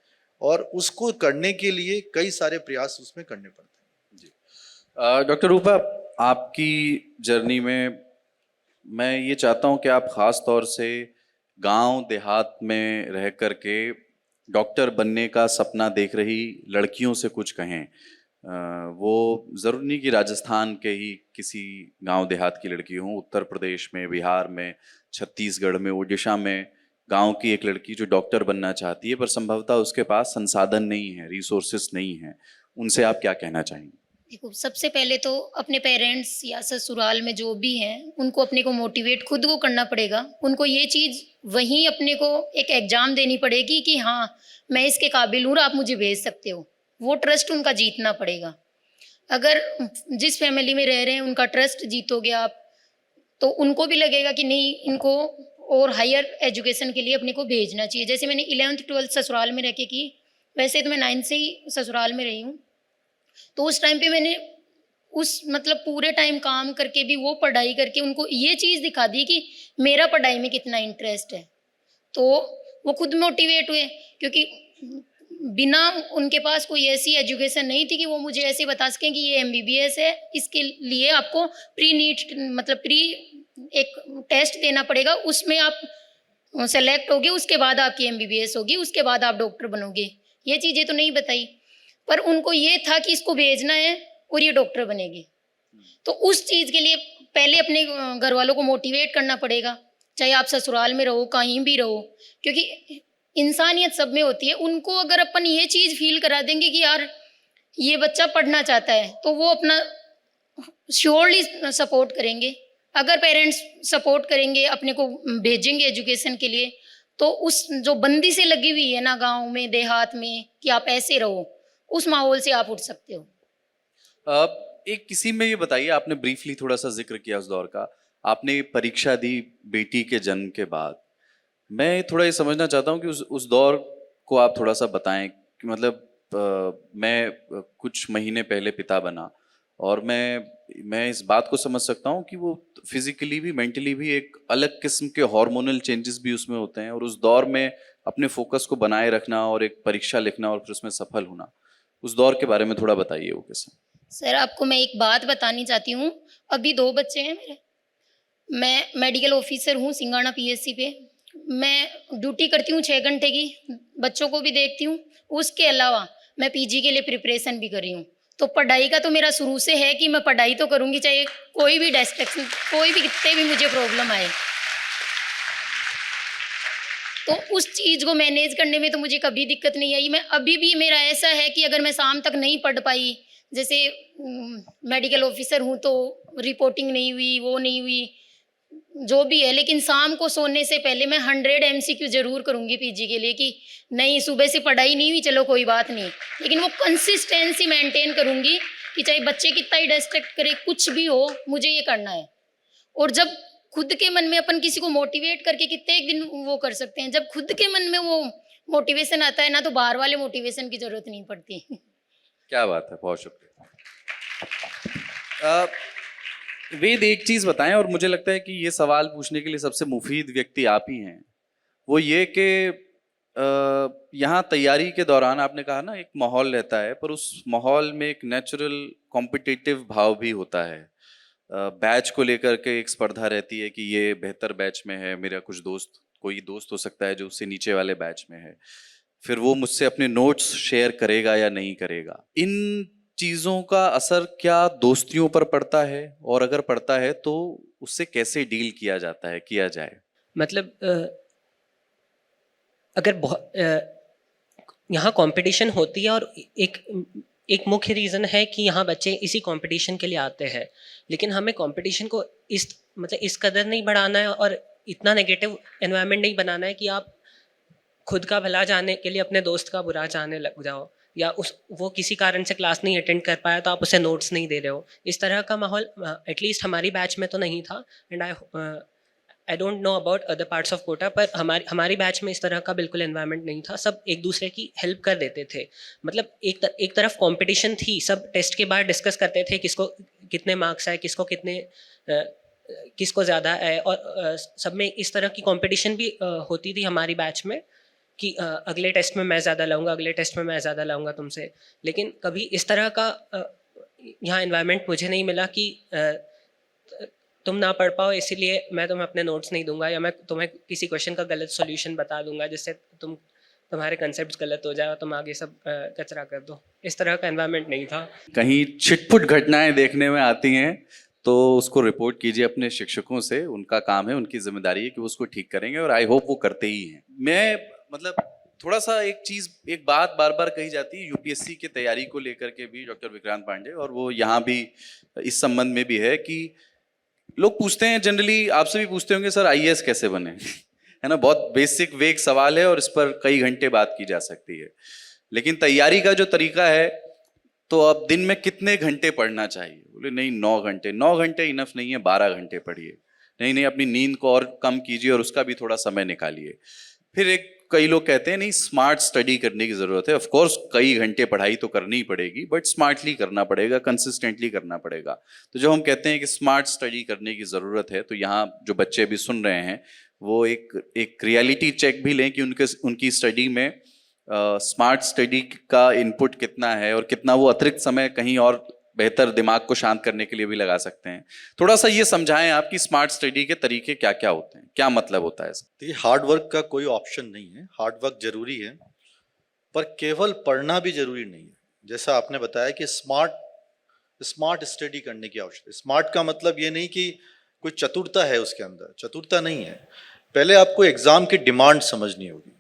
और उसको करने के लिए कई सारे प्रयास उसमें करने पड़ते हैं। डॉक्टर रूपा, आपकी जर्नी में मैं ये चाहता हूँ कि आप ख़ास तौर से गांव देहात में रह कर के डॉक्टर बनने का सपना देख रही लड़कियों से कुछ कहें। वो ज़रूरी नहीं कि राजस्थान के ही किसी गांव देहात की लड़की हो, उत्तर प्रदेश में, बिहार में, छत्तीसगढ़ में, उड़ीसा में गांव की एक लड़की जो डॉक्टर बनना चाहती है पर संभवतः उसके पास संसाधन नहीं है, रिसोर्सेस नहीं है, उनसे आप क्या कहना चाहेंगे? देखो, सबसे पहले तो अपने पेरेंट्स या ससुराल में जो भी हैं उनको अपने को मोटिवेट खुद को करना पड़ेगा। उनको ये चीज़ वहीं अपने को एक एग्ज़ाम देनी पड़ेगी कि हाँ, मैं इसके काबिल हूँ और आप मुझे भेज सकते हो। वो ट्रस्ट उनका जीतना पड़ेगा। अगर जिस फैमिली में रह रहे हैं उनका ट्रस्ट जीतोगे आप, तो उनको भी लगेगा कि नहीं, इनको और हायर एजुकेशन के लिए अपने को भेजना चाहिए। जैसे मैंने 11th-12th ससुराल में रह के की, वैसे तो मैं 9th से ही ससुराल में रही हूँ। तो उस टाइम पे मैंने उस मतलब पूरे टाइम काम करके भी वो पढ़ाई करके उनको ये चीज़ दिखा दी कि मेरा पढ़ाई में कितना इंटरेस्ट है। तो वो खुद मोटिवेट हुए, क्योंकि बिना उनके पास कोई ऐसी एजुकेशन नहीं थी कि वो मुझे ऐसे बता सकें कि ये MBBS है, इसके लिए आपको प्री नीट मतलब प्री एक टेस्ट देना पड़ेगा, उसमें आप सेलेक्ट होगे, उसके बाद आपकी MBBS होगी, उसके बाद आप डॉक्टर बनोगे। ये चीज़ें तो नहीं बताई, पर उनको ये था कि इसको भेजना है और ये डॉक्टर बनेगी। तो उस चीज़ के लिए पहले अपने घर वालों को मोटिवेट करना पड़ेगा, चाहे आप ससुराल में रहो, कहीं भी रहो, क्योंकि इंसानियत सब में होती है। उनको अगर अपन ये चीज़ फील करा देंगे कि यार ये बच्चा पढ़ना चाहता है, तो वो अपना श्योरली सपोर्ट करेंगे। अगर पेरेंट्स सपोर्ट करेंगे, अपने को भेजेंगे एजुकेशन के लिए, तो उस जो बंदी से लगी हुई है ना गाँव में देहात में कि आप ऐसे रहो, उस माहौल से आप उठ सकते हो। एक किसी में ये बताइए, आपने ब्रीफली थोड़ा सा जिक्र किया उस दौर का, आपने परीक्षा दी बेटी के जन्म के बाद। मैं थोड़ा ये समझना चाहता हूँ कि उस दौर को आप थोड़ा सा बताएं कि मतलब मैं कुछ महीने पहले पिता बना और मैं इस बात को समझ सकता हूँ कि वो फिजिकली भी मेंटली भी एक अलग किस्म के हार्मोनल चेंजेस भी उसमें होते हैं, और उस दौर में अपने फोकस को बनाए रखना और एक परीक्षा लिखना और फिर उसमें सफल होना, उस दौर के बारे में थोड़ा बताइए। वो कैसे? सर, आपको मैं एक बात बतानी चाहती हूँ। अभी 2 बच्चे हैं मेरे। मैं मेडिकल ऑफिसर हूँ सिंगाना PSC पे। मैं ड्यूटी करती हूँ 6 घंटे की, बच्चों को भी देखती हूँ। उसके अलावा मैं PG के लिए प्रिपरेशन भी कर रही हूँ। तो पढ़ाई का तो मेरा शुरू से है कि मैं पढ़ाई तो करूँगी, चाहे कोई भी डिस्ट्रैक्शन, कोई भी कितने भी मुझे प्रॉब्लम आए। तो उस चीज़ को मैनेज करने में तो मुझे कभी दिक्कत नहीं आई। मैं अभी भी, मेरा ऐसा है कि अगर मैं शाम तक नहीं पढ़ पाई, जैसे मेडिकल ऑफिसर हूँ तो रिपोर्टिंग नहीं हुई, वो नहीं हुई, जो भी है, लेकिन शाम को सोने से पहले मैं 100 MCQ जरूर करूँगी PG के लिए कि नहीं, सुबह से पढ़ाई नहीं हुई, चलो कोई बात नहीं, लेकिन वो कंसिस्टेंसी मेंटेन करूँगी कि चाहे बच्चे कितना ही डिस्ट्रैक्ट करे, कुछ भी हो, मुझे ये करना है। और जब खुद के मन में अपन किसी को मोटिवेट करके कितने एक दिन वो कर सकते हैं, जब खुद के मन में वो मोटिवेशन आता है ना, तो बाहर वाले मोटिवेशन की जरूरत नहीं पड़ती। क्या बात है, बहुत शुक्रिया। वेद, एक चीज बताएं, और मुझे लगता है कि ये सवाल पूछने के लिए सबसे मुफीद व्यक्ति आप ही हैं। वो ये कि यहाँ तैयारी के दौरान आपने कहा ना एक माहौल रहता है, पर उस माहौल में एक नेचुरल कॉम्पिटिटिव भाव भी होता है। बैच को लेकर के एक स्पर्धा रहती है कि ये बेहतर बैच में है, मेरा कोई दोस्त हो सकता है जो उससे नीचे वाले बैच में है, फिर वो मुझसे अपने नोट्स शेयर करेगा या नहीं करेगा। इन चीज़ों का असर क्या दोस्तियों पर पड़ता है, और अगर पड़ता है तो उससे कैसे डील किया जाए? मतलब अगर यहाँ कंपटीशन होती है, और एक मुख्य रीज़न है कि यहाँ बच्चे इसी कंपटीशन के लिए आते हैं, लेकिन हमें कंपटीशन को इस कदर नहीं बढ़ाना है और इतना नेगेटिव एनवायरनमेंट नहीं बनाना है कि आप खुद का भला चाहने के लिए अपने दोस्त का बुरा चाहने लग जाओ, या वो किसी कारण से क्लास नहीं अटेंड कर पाया तो आप उसे नोट्स नहीं दे रहे हो। इस तरह का माहौल एटलीस्ट हमारी बैच में तो नहीं था, and I don't know about other parts of Kota, पर हमारी बैच में इस तरह का बिल्कुल एनवायरनमेंट नहीं था। सब एक दूसरे की हेल्प कर देते थे। मतलब एक तरफ कंपटीशन थी, सब टेस्ट के बाद डिस्कस करते थे किसको कितने मार्क्स आए, किसको ज़्यादा आए, और सब में इस तरह की कंपटीशन भी होती थी हमारी बैच में कि अगले टेस्ट में मैं ज़्यादा लाऊंगा, अगले टेस्ट में मैं ज़्यादा लाऊंगा तुमसे। लेकिन कभी इस तरह का यहाँ एनवायरनमेंट मुझे नहीं मिला कि तुम ना पढ़ पाओ, इसीलिए मैं तुम्हें अपने नोट्स नहीं दूंगा या मैं तुम्हें किसी क्वेश्चन का गलत सॉल्यूशन बता दूंगा जिससे तुम्हारे कंसेप्ट गलत हो जाए और तुम आगे सब कचरा कर दो। इस तरह का एनवायरनमेंट नहीं था। कहीं छिटपुट घटनाएं देखने में आती हैं तो उसको रिपोर्ट कीजिए अपने शिक्षकों से, उनका काम है, उनकी जिम्मेदारी है कि वो उसको ठीक करेंगे और आई होप वो करते ही हैं। मैं मतलब थोड़ा सा एक बात बार बार कही जाती है यूपीएससी की तैयारी को लेकर के भी डॉक्टर विक्रांत पांडे, और वो यहाँ भी इस संबंध में भी है कि लोग पूछते हैं, जनरली आपसे भी पूछते होंगे, सर आईएएस कैसे बने, है ना। बहुत बेसिक वेग सवाल है और इस पर कई घंटे बात की जा सकती है। लेकिन तैयारी का जो तरीका है, तो अब दिन में कितने घंटे पढ़ना चाहिए? बोले नहीं 9 घंटे। 9 घंटे इनफ नहीं है, 12 घंटे पढ़िए। नहीं अपनी नींद को और कम कीजिए और उसका भी थोड़ा समय निकालिए। फिर कई लोग कहते हैं नहीं स्मार्ट स्टडी करने की जरूरत है। ऑफ कोर्स कई घंटे पढ़ाई तो करनी ही पड़ेगी, बट स्मार्टली करना पड़ेगा, कंसिस्टेंटली करना पड़ेगा। तो जब हम कहते हैं कि स्मार्ट स्टडी करने की जरूरत है, तो यहाँ जो बच्चे अभी सुन रहे हैं वो एक रियलिटी चेक भी लें कि उनकी स्टडी में स्मार्ट स्टडी का इनपुट कितना है और कितना वो अतिरिक्त समय कहीं और बेहतर दिमाग को शांत करने के लिए भी लगा सकते हैं। थोड़ा सा ये समझाएं आप कि स्मार्ट स्टडी के तरीके क्या क्या होते हैं, क्या मतलब होता है इसका? देखिए, हार्ड वर्क का कोई ऑप्शन नहीं है। हार्ड वर्क जरूरी है, पर केवल पढ़ना भी जरूरी नहीं है। जैसा आपने बताया कि स्मार्ट स्टडी करने की आवश्यकता है। स्मार्ट का मतलब ये नहीं कि कोई चतुरता है उसके अंदर, चतुरता नहीं है। पहले आपको एग्जाम की डिमांड समझनी होगी।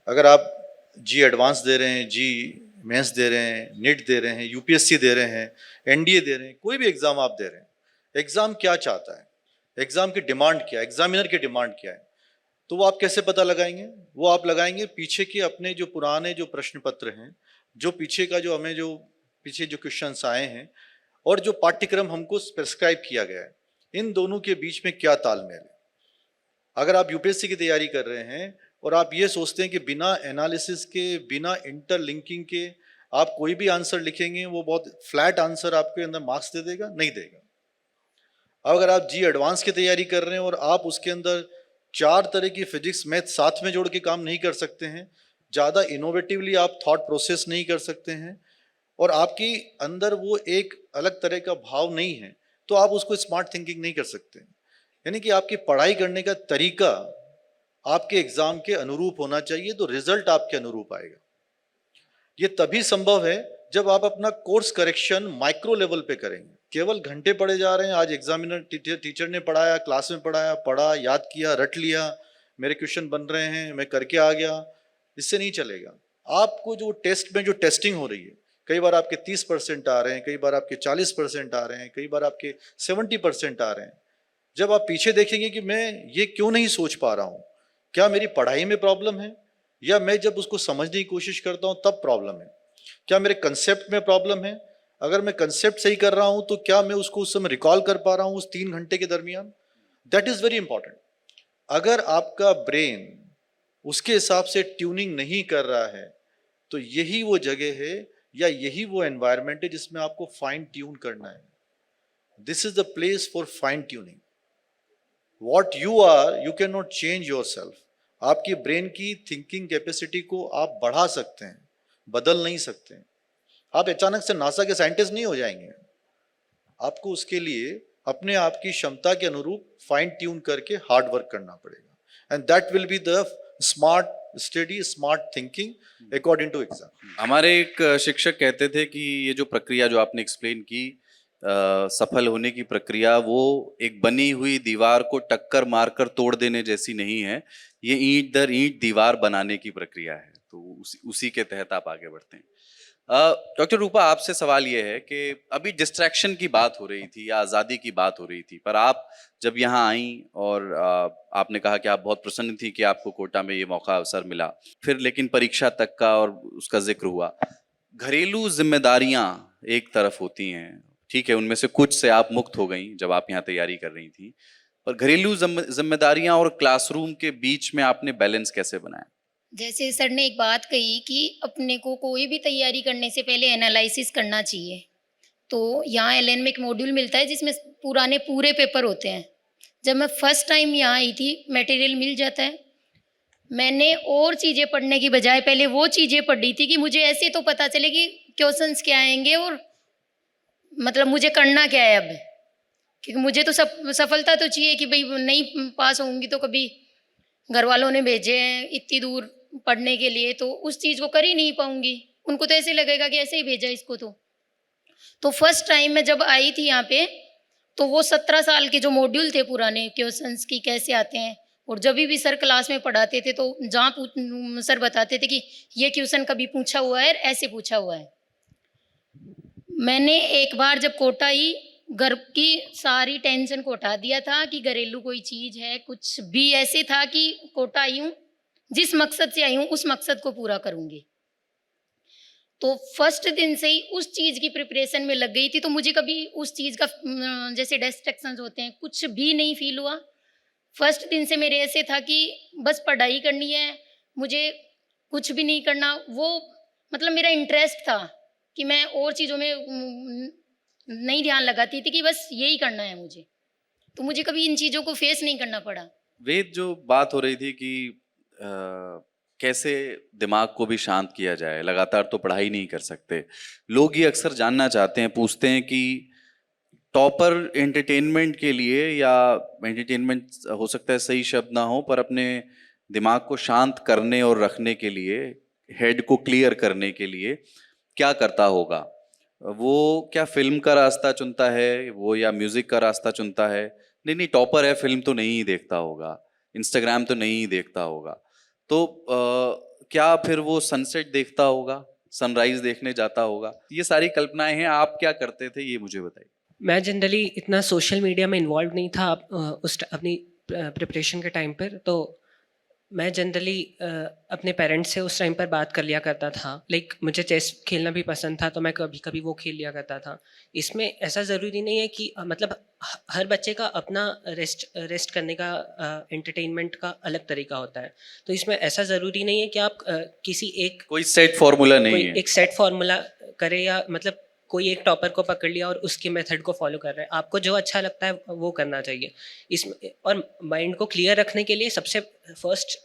अगर आप जी एडवांस दे रहे हैं, जी मेंस दे रहे हैं, नीट दे रहे हैं, यूपीएससी दे रहे हैं, एनडीए दे रहे हैं, कोई भी एग्जाम आप दे रहे हैं, एग्जाम क्या चाहता है, एग्जाम की डिमांड क्या है, एग्जामिनर की डिमांड क्या है, तो वो आप कैसे पता लगाएंगे? वो आप लगाएंगे पीछे के अपने जो पुराने जो प्रश्न पत्र हैं, जो पीछे का जो हमें जो पीछे जो क्वेश्चंस आए हैं और जो पाठ्यक्रम हमको प्रेस्क्राइब किया गया है, इन दोनों के बीच में क्या तालमेल है। अगर आप यूपीएससी की तैयारी कर रहे हैं और आप ये सोचते हैं कि बिना एनालिसिस के, बिना इंटरलिंकिंग के आप कोई भी आंसर लिखेंगे, वो बहुत फ्लैट आंसर आपके अंदर मार्क्स दे देगा, नहीं देगा। अब अगर आप जी एडवांस की तैयारी कर रहे हैं और आप उसके अंदर 4 तरह की फिजिक्स मैथ साथ में जोड़ के काम नहीं कर सकते हैं, ज़्यादा इनोवेटिवली आप थॉट प्रोसेस नहीं कर सकते हैं, और आपकी अंदर वो एक अलग तरह का भाव नहीं है, तो आप उसको स्मार्ट थिंकिंग नहीं कर सकते। यानी कि आपकी पढ़ाई करने का तरीका आपके एग्जाम के अनुरूप होना चाहिए, तो रिजल्ट आपके अनुरूप आएगा। ये तभी संभव है जब आप अपना कोर्स करेक्शन माइक्रो लेवल पे करेंगे। केवल घंटे पढ़े जा रहे हैं, आज एग्जामिनर टीचर ने पढ़ाया, क्लास में पढ़ाया, पढ़ा, याद किया, रट लिया, मेरे क्वेश्चन बन रहे हैं, मैं करके आ गया, इससे नहीं चलेगा। आपको जो टेस्ट में जो टेस्टिंग हो रही है, कई बार आपके 30% आ रहे हैं, कई बार आपके 40% आ रहे हैं, कई बार आपके 70% आ रहे हैं। जब आप पीछे देखेंगे कि मैं ये क्यों नहीं सोच पा रहा हूँ, क्या मेरी पढ़ाई में प्रॉब्लम है, या मैं जब उसको समझने की कोशिश करता हूँ तब प्रॉब्लम है, क्या मेरे कंसेप्ट में प्रॉब्लम है, अगर मैं कंसेप्ट सही कर रहा हूँ तो क्या मैं उसको उस समय रिकॉल कर पा रहा हूँ उस 3 घंटे के दरमियान। That is very important. अगर आपका ब्रेन उसके हिसाब से ट्यूनिंग नहीं कर रहा है, तो यही वो जगह है या यही वो एनवायरनमेंट है जिसमें आपको फाइन ट्यून करना है। This is the place for fine tuning. What you are, you cannot change yourself. आपकी ब्रेन की थिंकिंग कैपेसिटी को आप बढ़ा सकते हैं, बदल नहीं सकते हैं। आप अचानक से नासा के साइंटिस्ट नहीं हो जाएंगे। आपको उसके लिए अपने आप की क्षमता के अनुरूप फाइन ट्यून करके हार्ड वर्क करना पड़ेगा, and that will be the smart study, smart thinking according to exam. हमारे एक शिक्षक कहते थे कि ये जो प्रक्रिया जो आपने एक्सप्लेन की, सफल होने की प्रक्रिया, वो एक बनी हुई दीवार को टक्कर मारकर तोड़ देने जैसी नहीं है, ये ईंट दर ईंट दीवार बनाने की प्रक्रिया है। तो उसी के तहत आप आगे बढ़ते हैं। डॉक्टर रूपा, आपसे सवाल ये है कि अभी डिस्ट्रैक्शन की बात हो रही थी या आज़ादी की बात हो रही थी, पर आप जब यहाँ आई और आपने कहा कि आप बहुत प्रसन्न थी कि आपको कोटा में ये मौका अवसर मिला, फिर लेकिन परीक्षा तक का और उसका जिक्र हुआ। घरेलू जिम्मेदारियां एक तरफ होती हैं, ठीक है, उनमें से कुछ से आप मुक्त हो गई जब आप यहाँ तैयारी कर रही थी, पर घरेलू जिम्मेदारियां और क्लासरूम के बीच में आपने बैलेंस कैसे बनाया? जैसे सर ने एक बात कही कि अपने को कोई भी तैयारी करने से पहले एनालिसिस करना चाहिए। तो यहाँ एलएन में एक मॉड्यूल मिलता है जिसमें पूरे पेपर होते हैं। जब मैं फर्स्ट टाइम यहाँ आई थी, मटेरियल मिल जाता है, मैंने और चीज़ें पढ़ने की बजाय पहले वो चीज़ें पढ़ी थी कि मुझे ऐसे तो पता चले कि क्वेश्चंस क्या आएंगे और मतलब मुझे करना क्या है अब, क्योंकि मुझे तो सफलता तो चाहिए कि भाई नहीं पास होंगी तो कभी घर वालों ने भेजे हैं इतनी दूर पढ़ने के लिए, तो उस चीज़ को कर ही नहीं पाऊंगी। उनको तो ऐसे लगेगा कि ऐसे ही भेजा इसको। तो फर्स्ट टाइम मैं जब आई थी यहाँ पे, तो वो 17 साल के जो मॉड्यूल थे पुराने क्वेश्चंस की कैसे आते हैं, और जब भी सर क्लास में पढ़ाते थे तो जहाँ सर बताते थे कि ये क्वेश्चन कभी पूछा हुआ है, ऐसे पूछा हुआ है। मैंने एक बार जब कोटा आई, घर की सारी टेंशन को हटा दिया था कि घरेलू कोई चीज़ है, कुछ भी ऐसे था कि कोटा आई हूँ, जिस मकसद से आई हूँ उस मकसद को पूरा करूँगी। तो फर्स्ट दिन से ही उस चीज़ की प्रिपरेशन में लग गई थी, तो मुझे कभी उस चीज़ का जैसे डिस्ट्रैक्शंस होते हैं कुछ भी नहीं फील हुआ। फर्स्ट दिन से मेरे ऐसे था कि बस पढ़ाई करनी है, मुझे कुछ भी नहीं करना। वो मतलब मेरा इंटरेस्ट था कि मैं और चीज़ों में नहीं ध्यान लगाती थी कि बस यही करना है मुझे। तो मुझे कभी इन चीज़ों को फेस नहीं करना पड़ा। वेद, जो बात हो रही थी कि कैसे दिमाग को भी शांत किया जाए, लगातार तो पढ़ाई नहीं कर सकते। लोग ये अक्सर जानना चाहते हैं, पूछते हैं कि टॉपर एंटरटेनमेंट के लिए, या एंटरटेनमेंट हो सकता है सही शब्द ना हो, पर अपने दिमाग को शांत करने और रखने के लिए, हेड को क्लियर करने के लिए क्या करता होगा? वो क्या फिल्म का रास्ता चुनता है वो, या म्यूजिक का रास्ता चुनता है? नहीं, टॉपर है, फिल्म तो नहीं ही देखता होगा, इंस्टाग्राम तो नहीं ही देखता होगा, तो क्या फिर वो सनसेट देखता होगा, सनराइज देखने जाता होगा? ये सारी कल्पनाएं हैं। आप क्या करते थे, ये मुझे बताइए। मैं जनरली इतना सोशल मीडिया में इन्वॉल्व नहीं था अपनी प्रिपरेशन के टाइम पर। तो मैं जनरली अपने पेरेंट्स से उस टाइम पर बात कर लिया करता था। लाइक मुझे चेस खेलना भी पसंद था, तो मैं कभी कभी वो खेल लिया करता था। इसमें ऐसा ज़रूरी नहीं है कि मतलब हर बच्चे का अपना रेस्ट करने का, एंटरटेनमेंट का अलग तरीका होता है। तो इसमें ऐसा ज़रूरी नहीं है कि आप किसी एक कोई सेट फॉर्मूला नहीं है। एक सेट फार्मूला करे, या मतलब कोई एक टॉपर को पकड़ लिया और उसके मेथड को फॉलो कर रहे हैं। आपको जो अच्छा लगता है वो करना चाहिए इसमें। और माइंड को क्लियर रखने के लिए सबसे फर्स्ट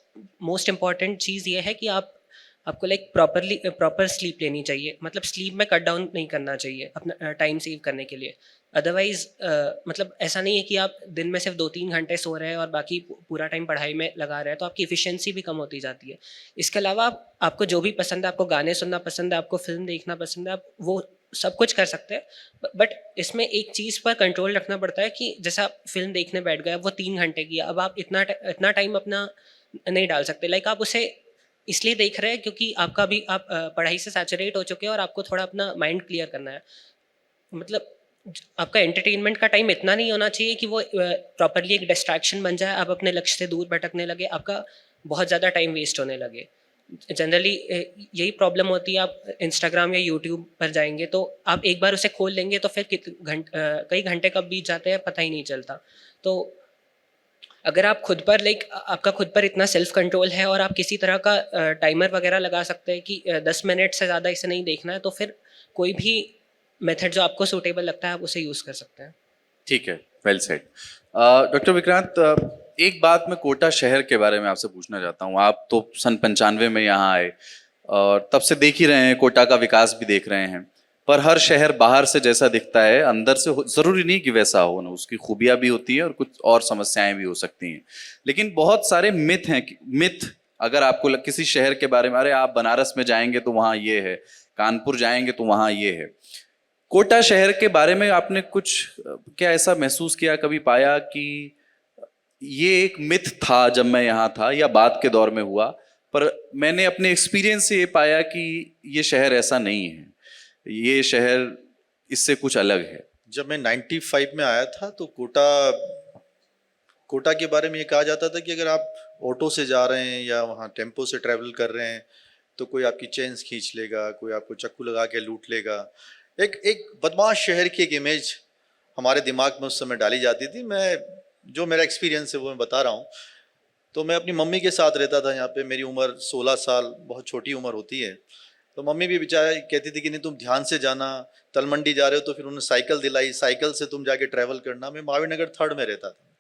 मोस्ट इम्पॉर्टेंट चीज़ ये है कि आपको लाइक प्रॉपर स्लीप लेनी चाहिए। मतलब स्लीप में कट डाउन नहीं करना चाहिए अपना टाइम सेव करने के लिए। अदरवाइज मतलब ऐसा नहीं है कि आप दिन में सिर्फ 2-3 घंटे सो रहे हैं और बाकी पूरा टाइम पढ़ाई में लगा रहे हैं, तो आपकी इफ़िशियंसी भी कम होती जाती है। इसके अलावा आपको जो भी पसंद है, आपको गाने सुनना पसंद है, आपको फिल्म देखना पसंद है, आप वो सब कुछ कर सकते हैं। बट इसमें एक चीज़ पर कंट्रोल रखना पड़ता है कि जैसे आप फिल्म देखने बैठ गए, वो 3 घंटे की, अब आप इतना टाइम अपना नहीं डाल सकते। लाइक आप उसे इसलिए देख रहे हैं क्योंकि आपका भी आप पढ़ाई से सैचुरेट हो चुके हैं और आपको थोड़ा अपना माइंड क्लियर करना है। मतलब आपका एंटरटेनमेंट का टाइम इतना नहीं होना चाहिए कि वो प्रॉपरली एक डिस्ट्रैक्शन बन जाए, आप अपने लक्ष्य से दूर भटकने लगे, आपका बहुत ज़्यादा टाइम वेस्ट होने लगे। जनरली यही प्रॉब्लम होती है। आप इंस्टाग्राम या यूट्यूब पर जाएंगे तो आप एक बार उसे खोल लेंगे तो फिर कई घंटे कब बीत जाते हैं पता ही नहीं चलता। तो अगर आप खुद पर आपका खुद पर इतना सेल्फ कंट्रोल है और आप किसी तरह का टाइमर वगैरह लगा सकते हैं कि 10 मिनट से ज़्यादा इसे नहीं देखना है, तो फिर कोई भी मेथड जो आपको सूटेबल लगता है आप उसे यूज़ कर सकते हैं। ठीक है, वेल सेड। डॉक्टर विक्रांत, एक बात मैं कोटा शहर के बारे में आपसे पूछना चाहता हूँ। आप तो सन 95 में यहाँ आए और तब से देख ही रहे हैं, कोटा का विकास भी देख रहे हैं। पर हर शहर बाहर से जैसा दिखता है, अंदर से ज़रूरी नहीं कि वैसा हो ना। उसकी खूबियाँ भी होती हैं और कुछ और समस्याएं भी हो सकती हैं। लेकिन बहुत सारे मिथ हैं। मिथ, अगर आपको किसी शहर के बारे में, अरे आप बनारस में जाएंगे तो वहाँ ये है, कानपुर जाएंगे तो वहाँ ये है। कोटा शहर के बारे में आपने कुछ क्या ऐसा महसूस किया, कभी पाया कि ये एक मिथ था जब मैं यहाँ था, या बाद के दौर में हुआ, पर मैंने अपने एक्सपीरियंस से ये पाया कि ये शहर ऐसा नहीं है, ये शहर इससे कुछ अलग है? जब मैं 95 में आया था तो कोटा के बारे में ये कहा जाता था कि अगर आप ऑटो से जा रहे हैं या वहाँ टेम्पो से ट्रैवल कर रहे हैं तो कोई आपकी चेन्स खींच लेगा, कोई आपको चाकू लगा के लूट लेगा। एक बदमाश शहर की एक इमेज हमारे दिमाग में उस समय डाली जाती थी। जो मेरा एक्सपीरियंस है वो मैं बता रहा हूँ। तो मैं अपनी मम्मी के साथ रहता था यहाँ पे। मेरी उम्र 16 साल, बहुत छोटी उम्र होती है। तो मम्मी भी बेचारा कहती थी कि नहीं तुम ध्यान से जाना, तलमंडी जा रहे हो तो फिर उन्होंने साइकिल दिलाई, साइकिल से तुम जाके ट्रैवल करना। मैं महावीर नगर 3rd में रहता था।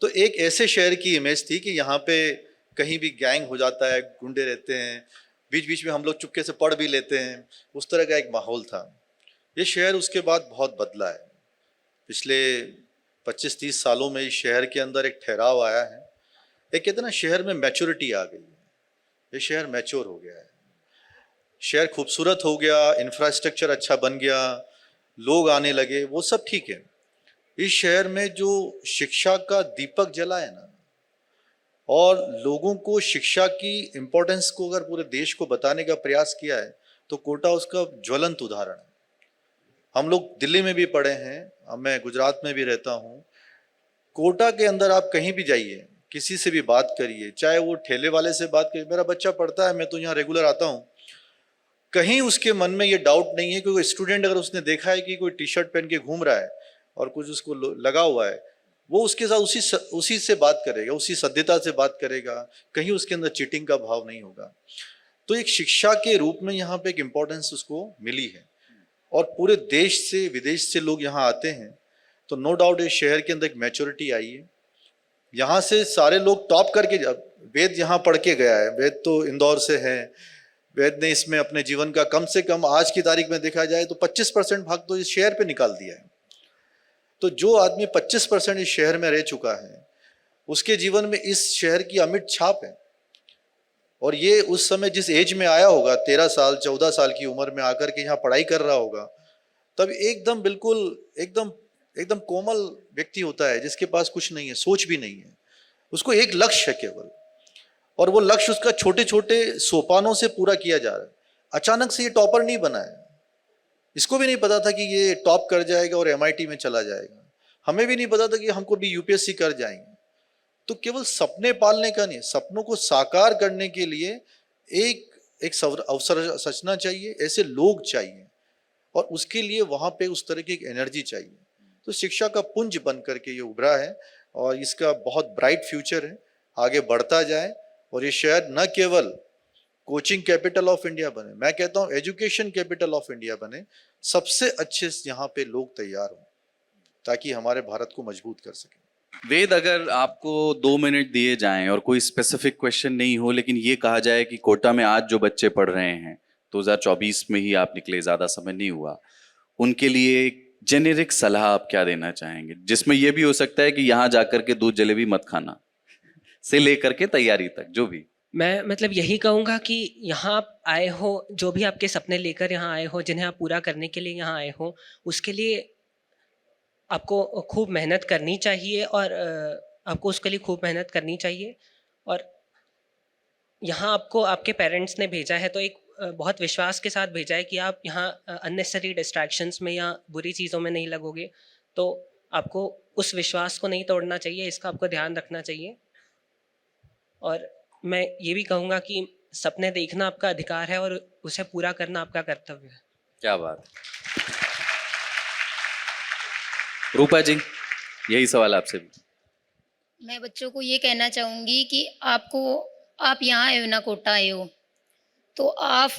तो एक ऐसे शहर की इमेज थी कि यहाँ पे कहीं भी गैंग हो जाता है, गुंडे रहते हैं, बीच बीच में हम लोग चुपके से पढ़ भी लेते हैं, उस तरह का एक माहौल था। ये शहर उसके बाद बहुत बदला है। पिछले 25-30 सालों में इस शहर के अंदर एक ठहराव आया है। एक कहते हैं ना, शहर में मैच्योरिटी आ गई है। ये शहर मैच्योर हो गया है, शहर खूबसूरत हो गया, इंफ्रास्ट्रक्चर अच्छा बन गया, लोग आने लगे, वो सब ठीक है। इस शहर में जो शिक्षा का दीपक जला है ना, और लोगों को शिक्षा की इम्पोर्टेंस को अगर पूरे देश को बताने का प्रयास किया है, तो कोटा उसका ज्वलंत उदाहरण है। हम लोग दिल्ली में भी पढ़े हैं, अब मैं गुजरात में भी रहता हूँ। कोटा के अंदर आप कहीं भी जाइए, किसी से भी बात करिए, चाहे वो ठेले वाले से बात करिए, मेरा बच्चा पढ़ता है, मैं तो यहाँ रेगुलर आता हूँ, कहीं उसके मन में ये डाउट नहीं है कि कोई स्टूडेंट अगर उसने देखा है कि कोई टी शर्ट पहन के घूम रहा है और कुछ उसको लगा हुआ है, वो उसके साथ उसी से बात करेगा, उसी सभ्यता से बात करेगा, कहीं उसके अंदर चीटिंग का भाव नहीं होगा। तो एक शिक्षा के रूप में यहाँ पे एक इम्पोर्टेंस उसको मिली है, और पूरे देश से विदेश से लोग यहाँ आते हैं, तो नो डाउट इस शहर के अंदर एक मैच्योरिटी आई है। यहाँ से सारे लोग टॉप करके, वेद यहाँ पढ़ के गया है, वेद तो इंदौर से है, वेद ने इसमें अपने जीवन का कम से कम आज की तारीख में देखा जाए तो 25% भाग तो इस शहर पे निकाल दिया है। तो जो आदमी 25% इस शहर में रह चुका है, उसके जीवन में इस शहर की अमिट छाप है। और ये उस समय जिस एज में आया होगा, 13 साल 14 साल की उम्र में आकर के यहाँ पढ़ाई कर रहा होगा, तब एकदम बिल्कुल एकदम कोमल व्यक्ति होता है, जिसके पास कुछ नहीं है, सोच भी नहीं है, उसको एक लक्ष्य है केवल, और वो लक्ष्य उसका छोटे छोटे सोपानों से पूरा किया जा रहा है। अचानक से ये टॉपर नहीं बना है, इसको भी नहीं पता था कि ये टॉप कर जाएगा और MIT में चला जाएगा, हमें भी नहीं पता था कि हमको भी UPSC कर जाएंगे। तो केवल सपने पालने का नहीं, सपनों को साकार करने के लिए एक अवसर सचना चाहिए, ऐसे लोग चाहिए, और उसके लिए वहां पे उस तरह की एक एनर्जी चाहिए। तो शिक्षा का पुंज बन करके ये उभरा है, और इसका बहुत ब्राइट फ्यूचर है, आगे बढ़ता जाए, और ये शहर न केवल कोचिंग कैपिटल ऑफ इंडिया बने, मैं कहता हूँ एजुकेशन कैपिटल ऑफ इंडिया बने, सबसे अच्छे यहाँ पे लोग तैयार हों, ताकि हमारे भारत को मजबूत कर सकें। वेद, अगर आपको 2 मिनट दिए जाएं और कोई स्पेसिफिक क्वेश्चन नहीं हो, लेकिन ये कहा जाए कि कोटा में आज जो बच्चे पढ़ रहे हैं, 2024 में ही आप निकले, ज्यादा समय नहीं हुआ, उनके लिए एक जेनेरिक सलाह आप क्या देना चाहेंगे, जिसमें यह भी हो सकता है कि यहाँ जाकर के दूध जलेबी मत खाना से लेकर के तैयारी तक, जो भी। मैं मतलब यही कहूँगा कि यहाँ आप आए हो, जो भी आपके सपने लेकर यहाँ आए हो, जिन्हें आप पूरा करने के लिए यहाँ आए हो, उसके लिए आपको खूब मेहनत करनी चाहिए, और आपको उसके लिए खूब मेहनत करनी चाहिए। और यहाँ आपको आपके पेरेंट्स ने भेजा है, तो एक बहुत विश्वास के साथ भेजा है कि आप यहाँ अननेसेसरी डिस्ट्रैक्शंस में या बुरी चीज़ों में नहीं लगोगे। तो आपको उस विश्वास को नहीं तोड़ना चाहिए, इसका आपको ध्यान रखना चाहिए। और मैं ये भी कहूँगा कि सपने देखना आपका अधिकार है, और उसे पूरा करना आपका कर्तव्य है। क्या बात। रूपा जी, यही सवाल आपसे भी। मैं बच्चों को ये कहना चाहूँगी कि आप यहाँ आए हो ना, कोटा आए हो, तो आप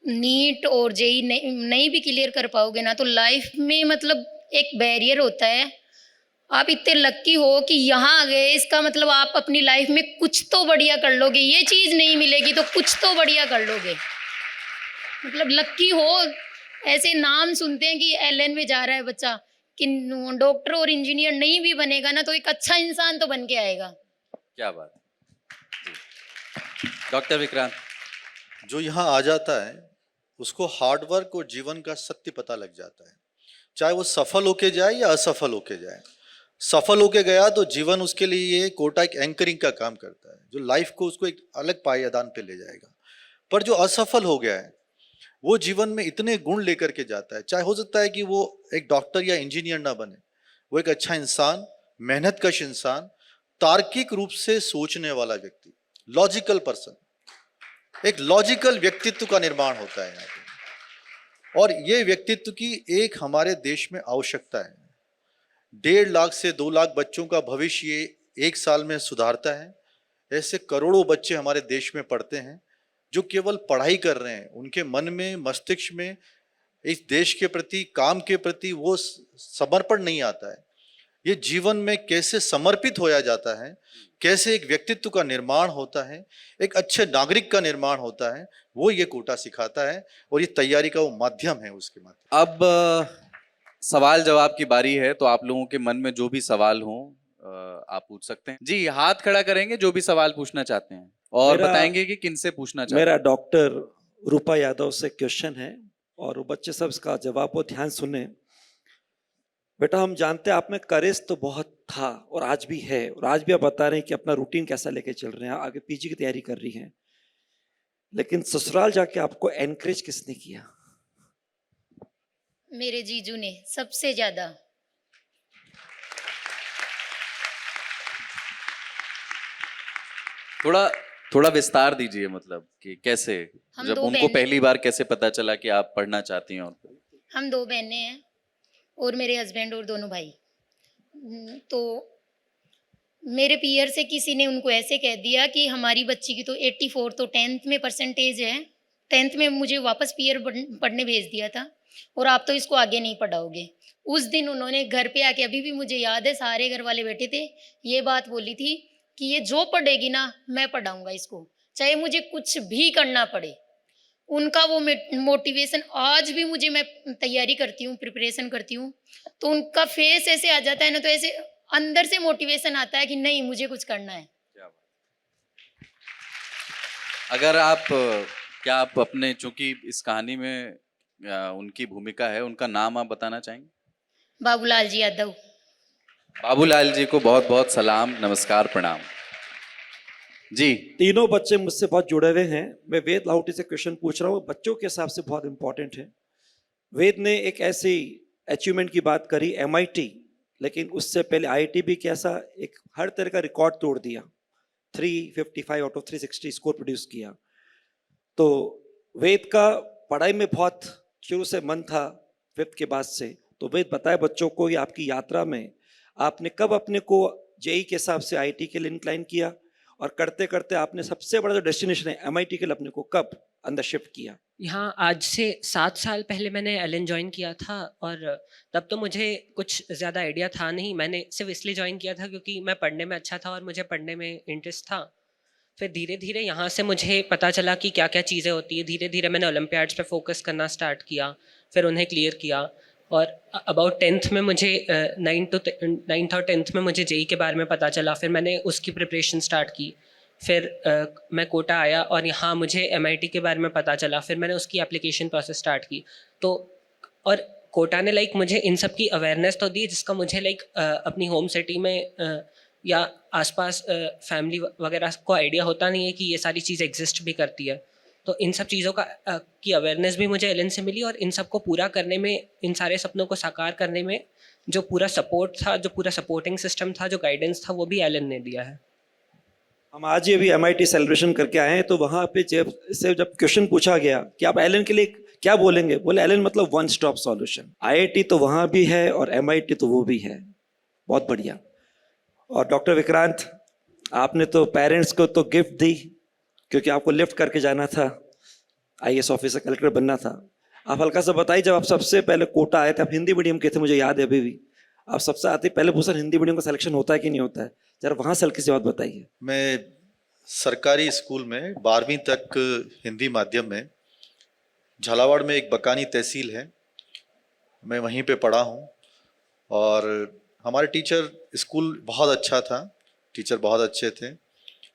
नीट और जेई नहीं भी क्लियर कर पाओगे ना, तो लाइफ में मतलब एक बैरियर होता है। आप इतने लक्की हो कि यहाँ आ गए, इसका मतलब आप अपनी लाइफ में कुछ तो बढ़िया कर लोगे। ये चीज़ नहीं मिलेगी तो कुछ तो बढ़िया कर लोगे, मतलब लक्की हो। ऐसे नाम सुनते हैं कि LN में जा रहा है बच्चा, कि डॉक्टर और इंजीनियर नहीं भी बनेगा ना, तो एक अच्छा इंसान तो बन के आएगा। क्या बात। डॉक्टर विक्रांत, जो यहाँ आ जाता है उसको हार्डवर्क और जीवन का सत्य पता लग जाता है, चाहे वो सफल होके जाए या असफल होके जाए। सफल होके गया तो जीवन उसके लिए ये कोटा एक एंकरिंग का काम करता है, जो लाइफ को उसको एक अलग पायदान पे ले जाएगा। पर जो असफल हो गया है, वो जीवन में इतने गुण लेकर के जाता है, चाहे हो सकता है कि वो एक डॉक्टर या इंजीनियर ना बने, वो एक अच्छा इंसान, मेहनतकश इंसान, तार्किक रूप से सोचने वाला व्यक्ति, लॉजिकल पर्सन, एक लॉजिकल व्यक्तित्व का निर्माण होता है यहाँ पे। और ये व्यक्तित्व की एक हमारे देश में आवश्यकता है। 1.5 लाख से 2 लाख बच्चों का भविष्य 1 साल में सुधारता है। ऐसे करोड़ों बच्चे हमारे देश में पढ़ते हैं, जो केवल पढ़ाई कर रहे हैं, उनके मन में, मस्तिष्क में इस देश के प्रति, काम के प्रति वो समर्पण नहीं आता है। ये जीवन में कैसे समर्पित होया जाता है, कैसे एक व्यक्तित्व का निर्माण होता है, एक अच्छे नागरिक का निर्माण होता है, वो ये कोटा सिखाता है और ये तैयारी का वो माध्यम है उसके माध्यम। अब सवाल जवाब की बारी है, तो आप लोगों के मन में जो भी सवाल हो आप पूछ सकते हैं। जी, हाथ खड़ा करेंगे जो भी सवाल पूछना चाहते हैं और बताएंगे कि किनसे पूछना चाहते हैं। मेरा डॉक्टर रूपा यादव से क्वेश्चन है और वो बच्चे सब इसका जवाब बहुत ध्यान सुने। बेटा, हम जानते हैं आप में करेज तो बहुत था और आज भी है, और आज भी आप बता रहे हैं कि अपना रूटीन कैसा लेके चल रहे हैं, आगे पीजी की तैयारी कर रही हैं, लेकिन ससुराल जाके आपको एनकरेज किसने किया? मेरे जीजू ने सबसे ज्यादा। थोड़ा विस्तार दीजिए, मतलब कि कैसे, हम जब दो उनको बहनें- पहली बार कैसे पता चला कि आप पढ़ना चाहती हैं? और हम 2 बहनें हैं और मेरे हस्बैंड और दोनों भाई। तो मेरे पीयर से किसी ने उनको ऐसे कह दिया कि हमारी बच्ची की तो 84 तो 10th में परसेंटेज है, 10th में मुझे वापस पीयर पढ़ने भेज दिया था और आप तो इसको आगे नहीं पढ़ाओगे। उस दिन उन्होंने घर पे आके, अभी भी मुझे याद है, सारे घर वाले बैठे थे, ये बात बोली थी कि ये जो पढ़ेगी ना मैं पढ़ाऊंगा इसको, चाहे मुझे कुछ भी करना पड़े। उनका वो मोटिवेशन आज भी मुझे, मैं तैयारी करती हूँ, प्रिपरेशन करती हूँ, तो उनका फेस ऐसे आ जाता है ना, तो ऐसे अंदर से मोटिवेशन आता है कि नहीं मुझे कुछ करना है। अगर आप, क्या आप अपने, चूंकि इस कहानी में उनकी भूमिका है, उनका नाम आप बताना चाहेंगे? बाबूलाल जी यादव। बाबूलाल जी को बहुत बहुत सलाम, नमस्कार, प्रणाम। जी, तीनों बच्चे मुझसे बहुत जुड़े हुए हैं। मैं वेद लाहौटी से क्वेश्चन पूछ रहा हूँ, बच्चों के हिसाब से बहुत इंपॉर्टेंट है। वेद ने एक ऐसी अचीवमेंट की बात करी, MIT, लेकिन उससे पहले IIT भी कैसा एक हर तरह का रिकॉर्ड तोड़ दिया, 355 आउट ऑफ 360 स्कोर प्रोड्यूस किया। तो वेद का पढ़ाई में बहुत शुरू से मन था 5th के बाद से। तो वेद बताए बच्चों को, ये आपकी यात्रा में आपने कब अपने को JEE के हिसाब से IIT के लिए इंक्लाइन किया, और करते करते आपने सबसे बड़ा जो डेस्टिनेशन है MIT के लिए अपने को कब अंदर शिफ्ट किया? यहाँ आज से 7 साल पहले मैंने एलन ज्वाइन किया था, और तब तो मुझे कुछ ज़्यादा आइडिया था नहीं। मैंने सिर्फ इसलिए ज्वाइन किया था क्योंकि मैं पढ़ने में अच्छा था और मुझे पढ़ने में इंटरेस्ट था। फिर धीरे धीरे यहाँ से मुझे पता चला कि क्या क्या चीज़ें होती है। धीरे धीरे मैंने ओलंपियाड्स पे फोकस करना स्टार्ट किया, फिर उन्हें क्लियर किया, और अबाउट 10th में मुझे 9th और 10th में मुझे JEE के बारे में पता चला। फिर मैंने उसकी प्रिपरेशन स्टार्ट की। फिर मैं कोटा आया और यहाँ मुझे MIT के बारे में पता चला। फिर मैंने उसकी एप्लीकेशन प्रोसेस स्टार्ट की। तो और कोटा ने मुझे इन सब की अवेयरनेस तो दी, जिसका मुझे अपनी होम सिटी में या आसपास फैमिली वगैरह को आइडिया होता नहीं है कि ये सारी चीज़ एग्जिस्ट भी करती है। तो इन सब चीज़ों की अवेयरनेस भी मुझे एलन से मिली, और इन सब को पूरा करने में, इन सारे सपनों को साकार करने में जो पूरा सपोर्ट था, जो पूरा सपोर्टिंग सिस्टम था, जो गाइडेंस था, वो भी एलन ने दिया है। हम आज ही अभी MIT सेलिब्रेशन करके आए हैं, तो वहाँ पे जब क्वेश्चन पूछा गया कि आप एलन के लिए क्या बोलेंगे, बोले एलन मतलब वन स्टॉप सॉल्यूशन। IIT तो वहाँ भी है और MIT तो वो भी है। बहुत बढ़िया। और डॉक्टर विक्रांत, आपने तो पेरेंट्स को तो गिफ्ट दी, क्योंकि आपको लिफ्ट करके जाना था, IAS ऑफिसर, कलेक्टर बनना था। आप हल्का सा बताइए, जब आप सबसे पहले कोटा आए थे, आप हिंदी मीडियम के थे, मुझे याद है अभी भी। आप सबसे आते पहले पूछा हिंदी मीडियम का सिलेक्शन होता है कि नहीं होता है, जरा वहाँ से हल्की सी बात बताइए। मैं सरकारी स्कूल में 12वीं तक हिंदी माध्यम में, झालावाड़ में एक बकानी तहसील है, मैं वहीं पे पढ़ा हूँ। और हमारे टीचर, स्कूल बहुत अच्छा था, टीचर बहुत अच्छे थे,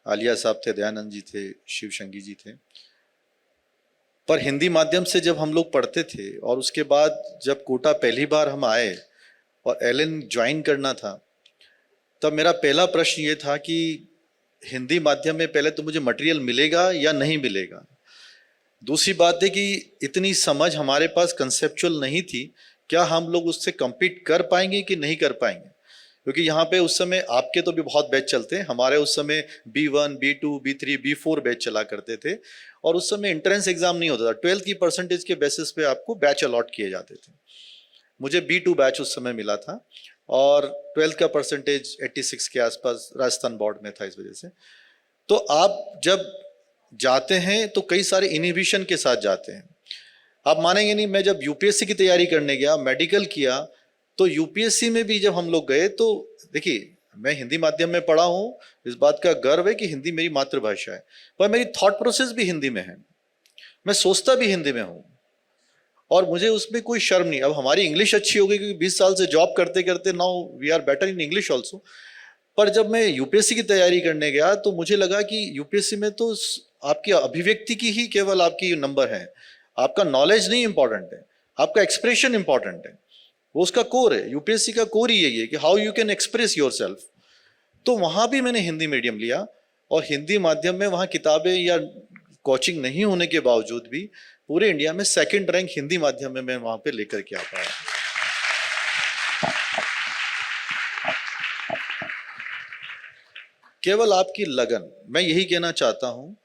आलिया साहब थे, दयानंद जी थे, शिव शंगी जी थे। पर हिंदी माध्यम से जब हम लोग पढ़ते थे, और उसके बाद जब कोटा पहली बार हम आए और एलन ज्वाइन करना था, तब मेरा पहला प्रश्न ये था कि हिंदी माध्यम में पहले तो मुझे मटेरियल मिलेगा या नहीं मिलेगा। दूसरी बात है कि इतनी समझ हमारे पास कंसेप्चुअल नहीं थी, क्या हम लोग उससे compete कर पाएंगे कि नहीं कर पाएंगे। क्योंकि यहाँ पे उस समय आपके तो भी बहुत बैच चलते हैं, हमारे उस समय B1, B2, B3, B4 batch चला करते थे, और उस समय एंट्रेंस एग्जाम नहीं होता था। 12th की परसेंटेज के बेसिस पे आपको बैच अलॉट किए जाते थे। मुझे B2 बैच उस समय मिला था, और 12th का परसेंटेज 86 के आसपास राजस्थान बोर्ड में था, इस वजह से। तो आप जब जाते हैं तो कई सारे इनहिबिशन के साथ जाते हैं। आप मानेंगे नहीं, मैं जब UPSC की तैयारी करने गया, मेडिकल किया, तो यूपीएससी में भी जब हम लोग गए तो देखिए, मैं हिंदी माध्यम में पढ़ा हूँ, इस बात का गर्व है कि हिंदी मेरी मातृभाषा है, पर मेरी थॉट प्रोसेस भी हिंदी में है, मैं सोचता भी हिंदी में हूँ और मुझे उसमें कोई शर्म नहीं। अब हमारी इंग्लिश अच्छी हो गई क्योंकि 20 साल से जॉब करते करते now we are better in English also. पर जब मैं यूपीएससी की तैयारी करने गया तो मुझे लगा कि यूपीएससी में तो आपकी अभिव्यक्ति की ही केवल आपकी नंबर है, आपका नॉलेज नहीं इंपॉर्टेंट है, आपका एक्सप्रेशन इंपॉर्टेंट है, वो उसका कोर है। यूपीएससी का कोर ही यही है कि how you can express your self. तो वहाँ भी मैंने हिंदी मीडियम लिया और हिंदी माध्यम में वहाँ किताबें या कोचिंग नहीं होने के बावजूद भी पूरे इंडिया में 2nd रैंक हिंदी माध्यम में मैं वहाँ पे लेकर के आ पाया। केवल आपकी लगन, मैं यही कहना चाहता हूँ,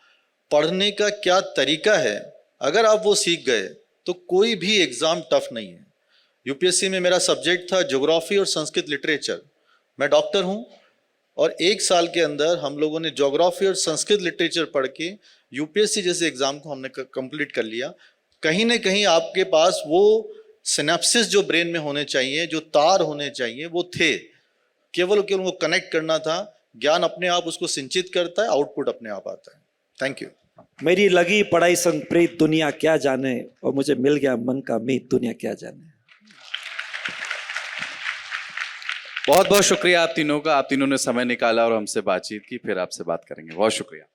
पढ़ने का क्या तरीका है, अगर आप वो सीख गए तो कोई भी एग्जाम टफ नहीं है। यूपीएससी में मेरा सब्जेक्ट था ज्योग्राफी और संस्कृत लिटरेचर, मैं डॉक्टर हूँ और 1 साल के अंदर हम लोगों ने ज्योग्राफी और संस्कृत लिटरेचर पढ़ के यूपीएससी जैसे एग्जाम को हमने कंप्लीट कर लिया। कहीं ना कहीं आपके पास वो सिनेप्सिस जो ब्रेन में होने चाहिए, जो तार होने चाहिए, वो थे, केवल उनको कनेक्ट करना था। ज्ञान अपने आप उसको सिंचित करता है, आउटपुट अपने आप आता है। Thank you. मेरी लगी पढ़ाई संग प्रीत दुनिया क्या जाने, और मुझे मिल गया मन का मीत दुनिया क्या जाने। बहुत बहुत शुक्रिया आप तीनों का, आप तीनों ने समय निकाला और हमसे बातचीत की, फिर आपसे बात करेंगे। बहुत शुक्रिया।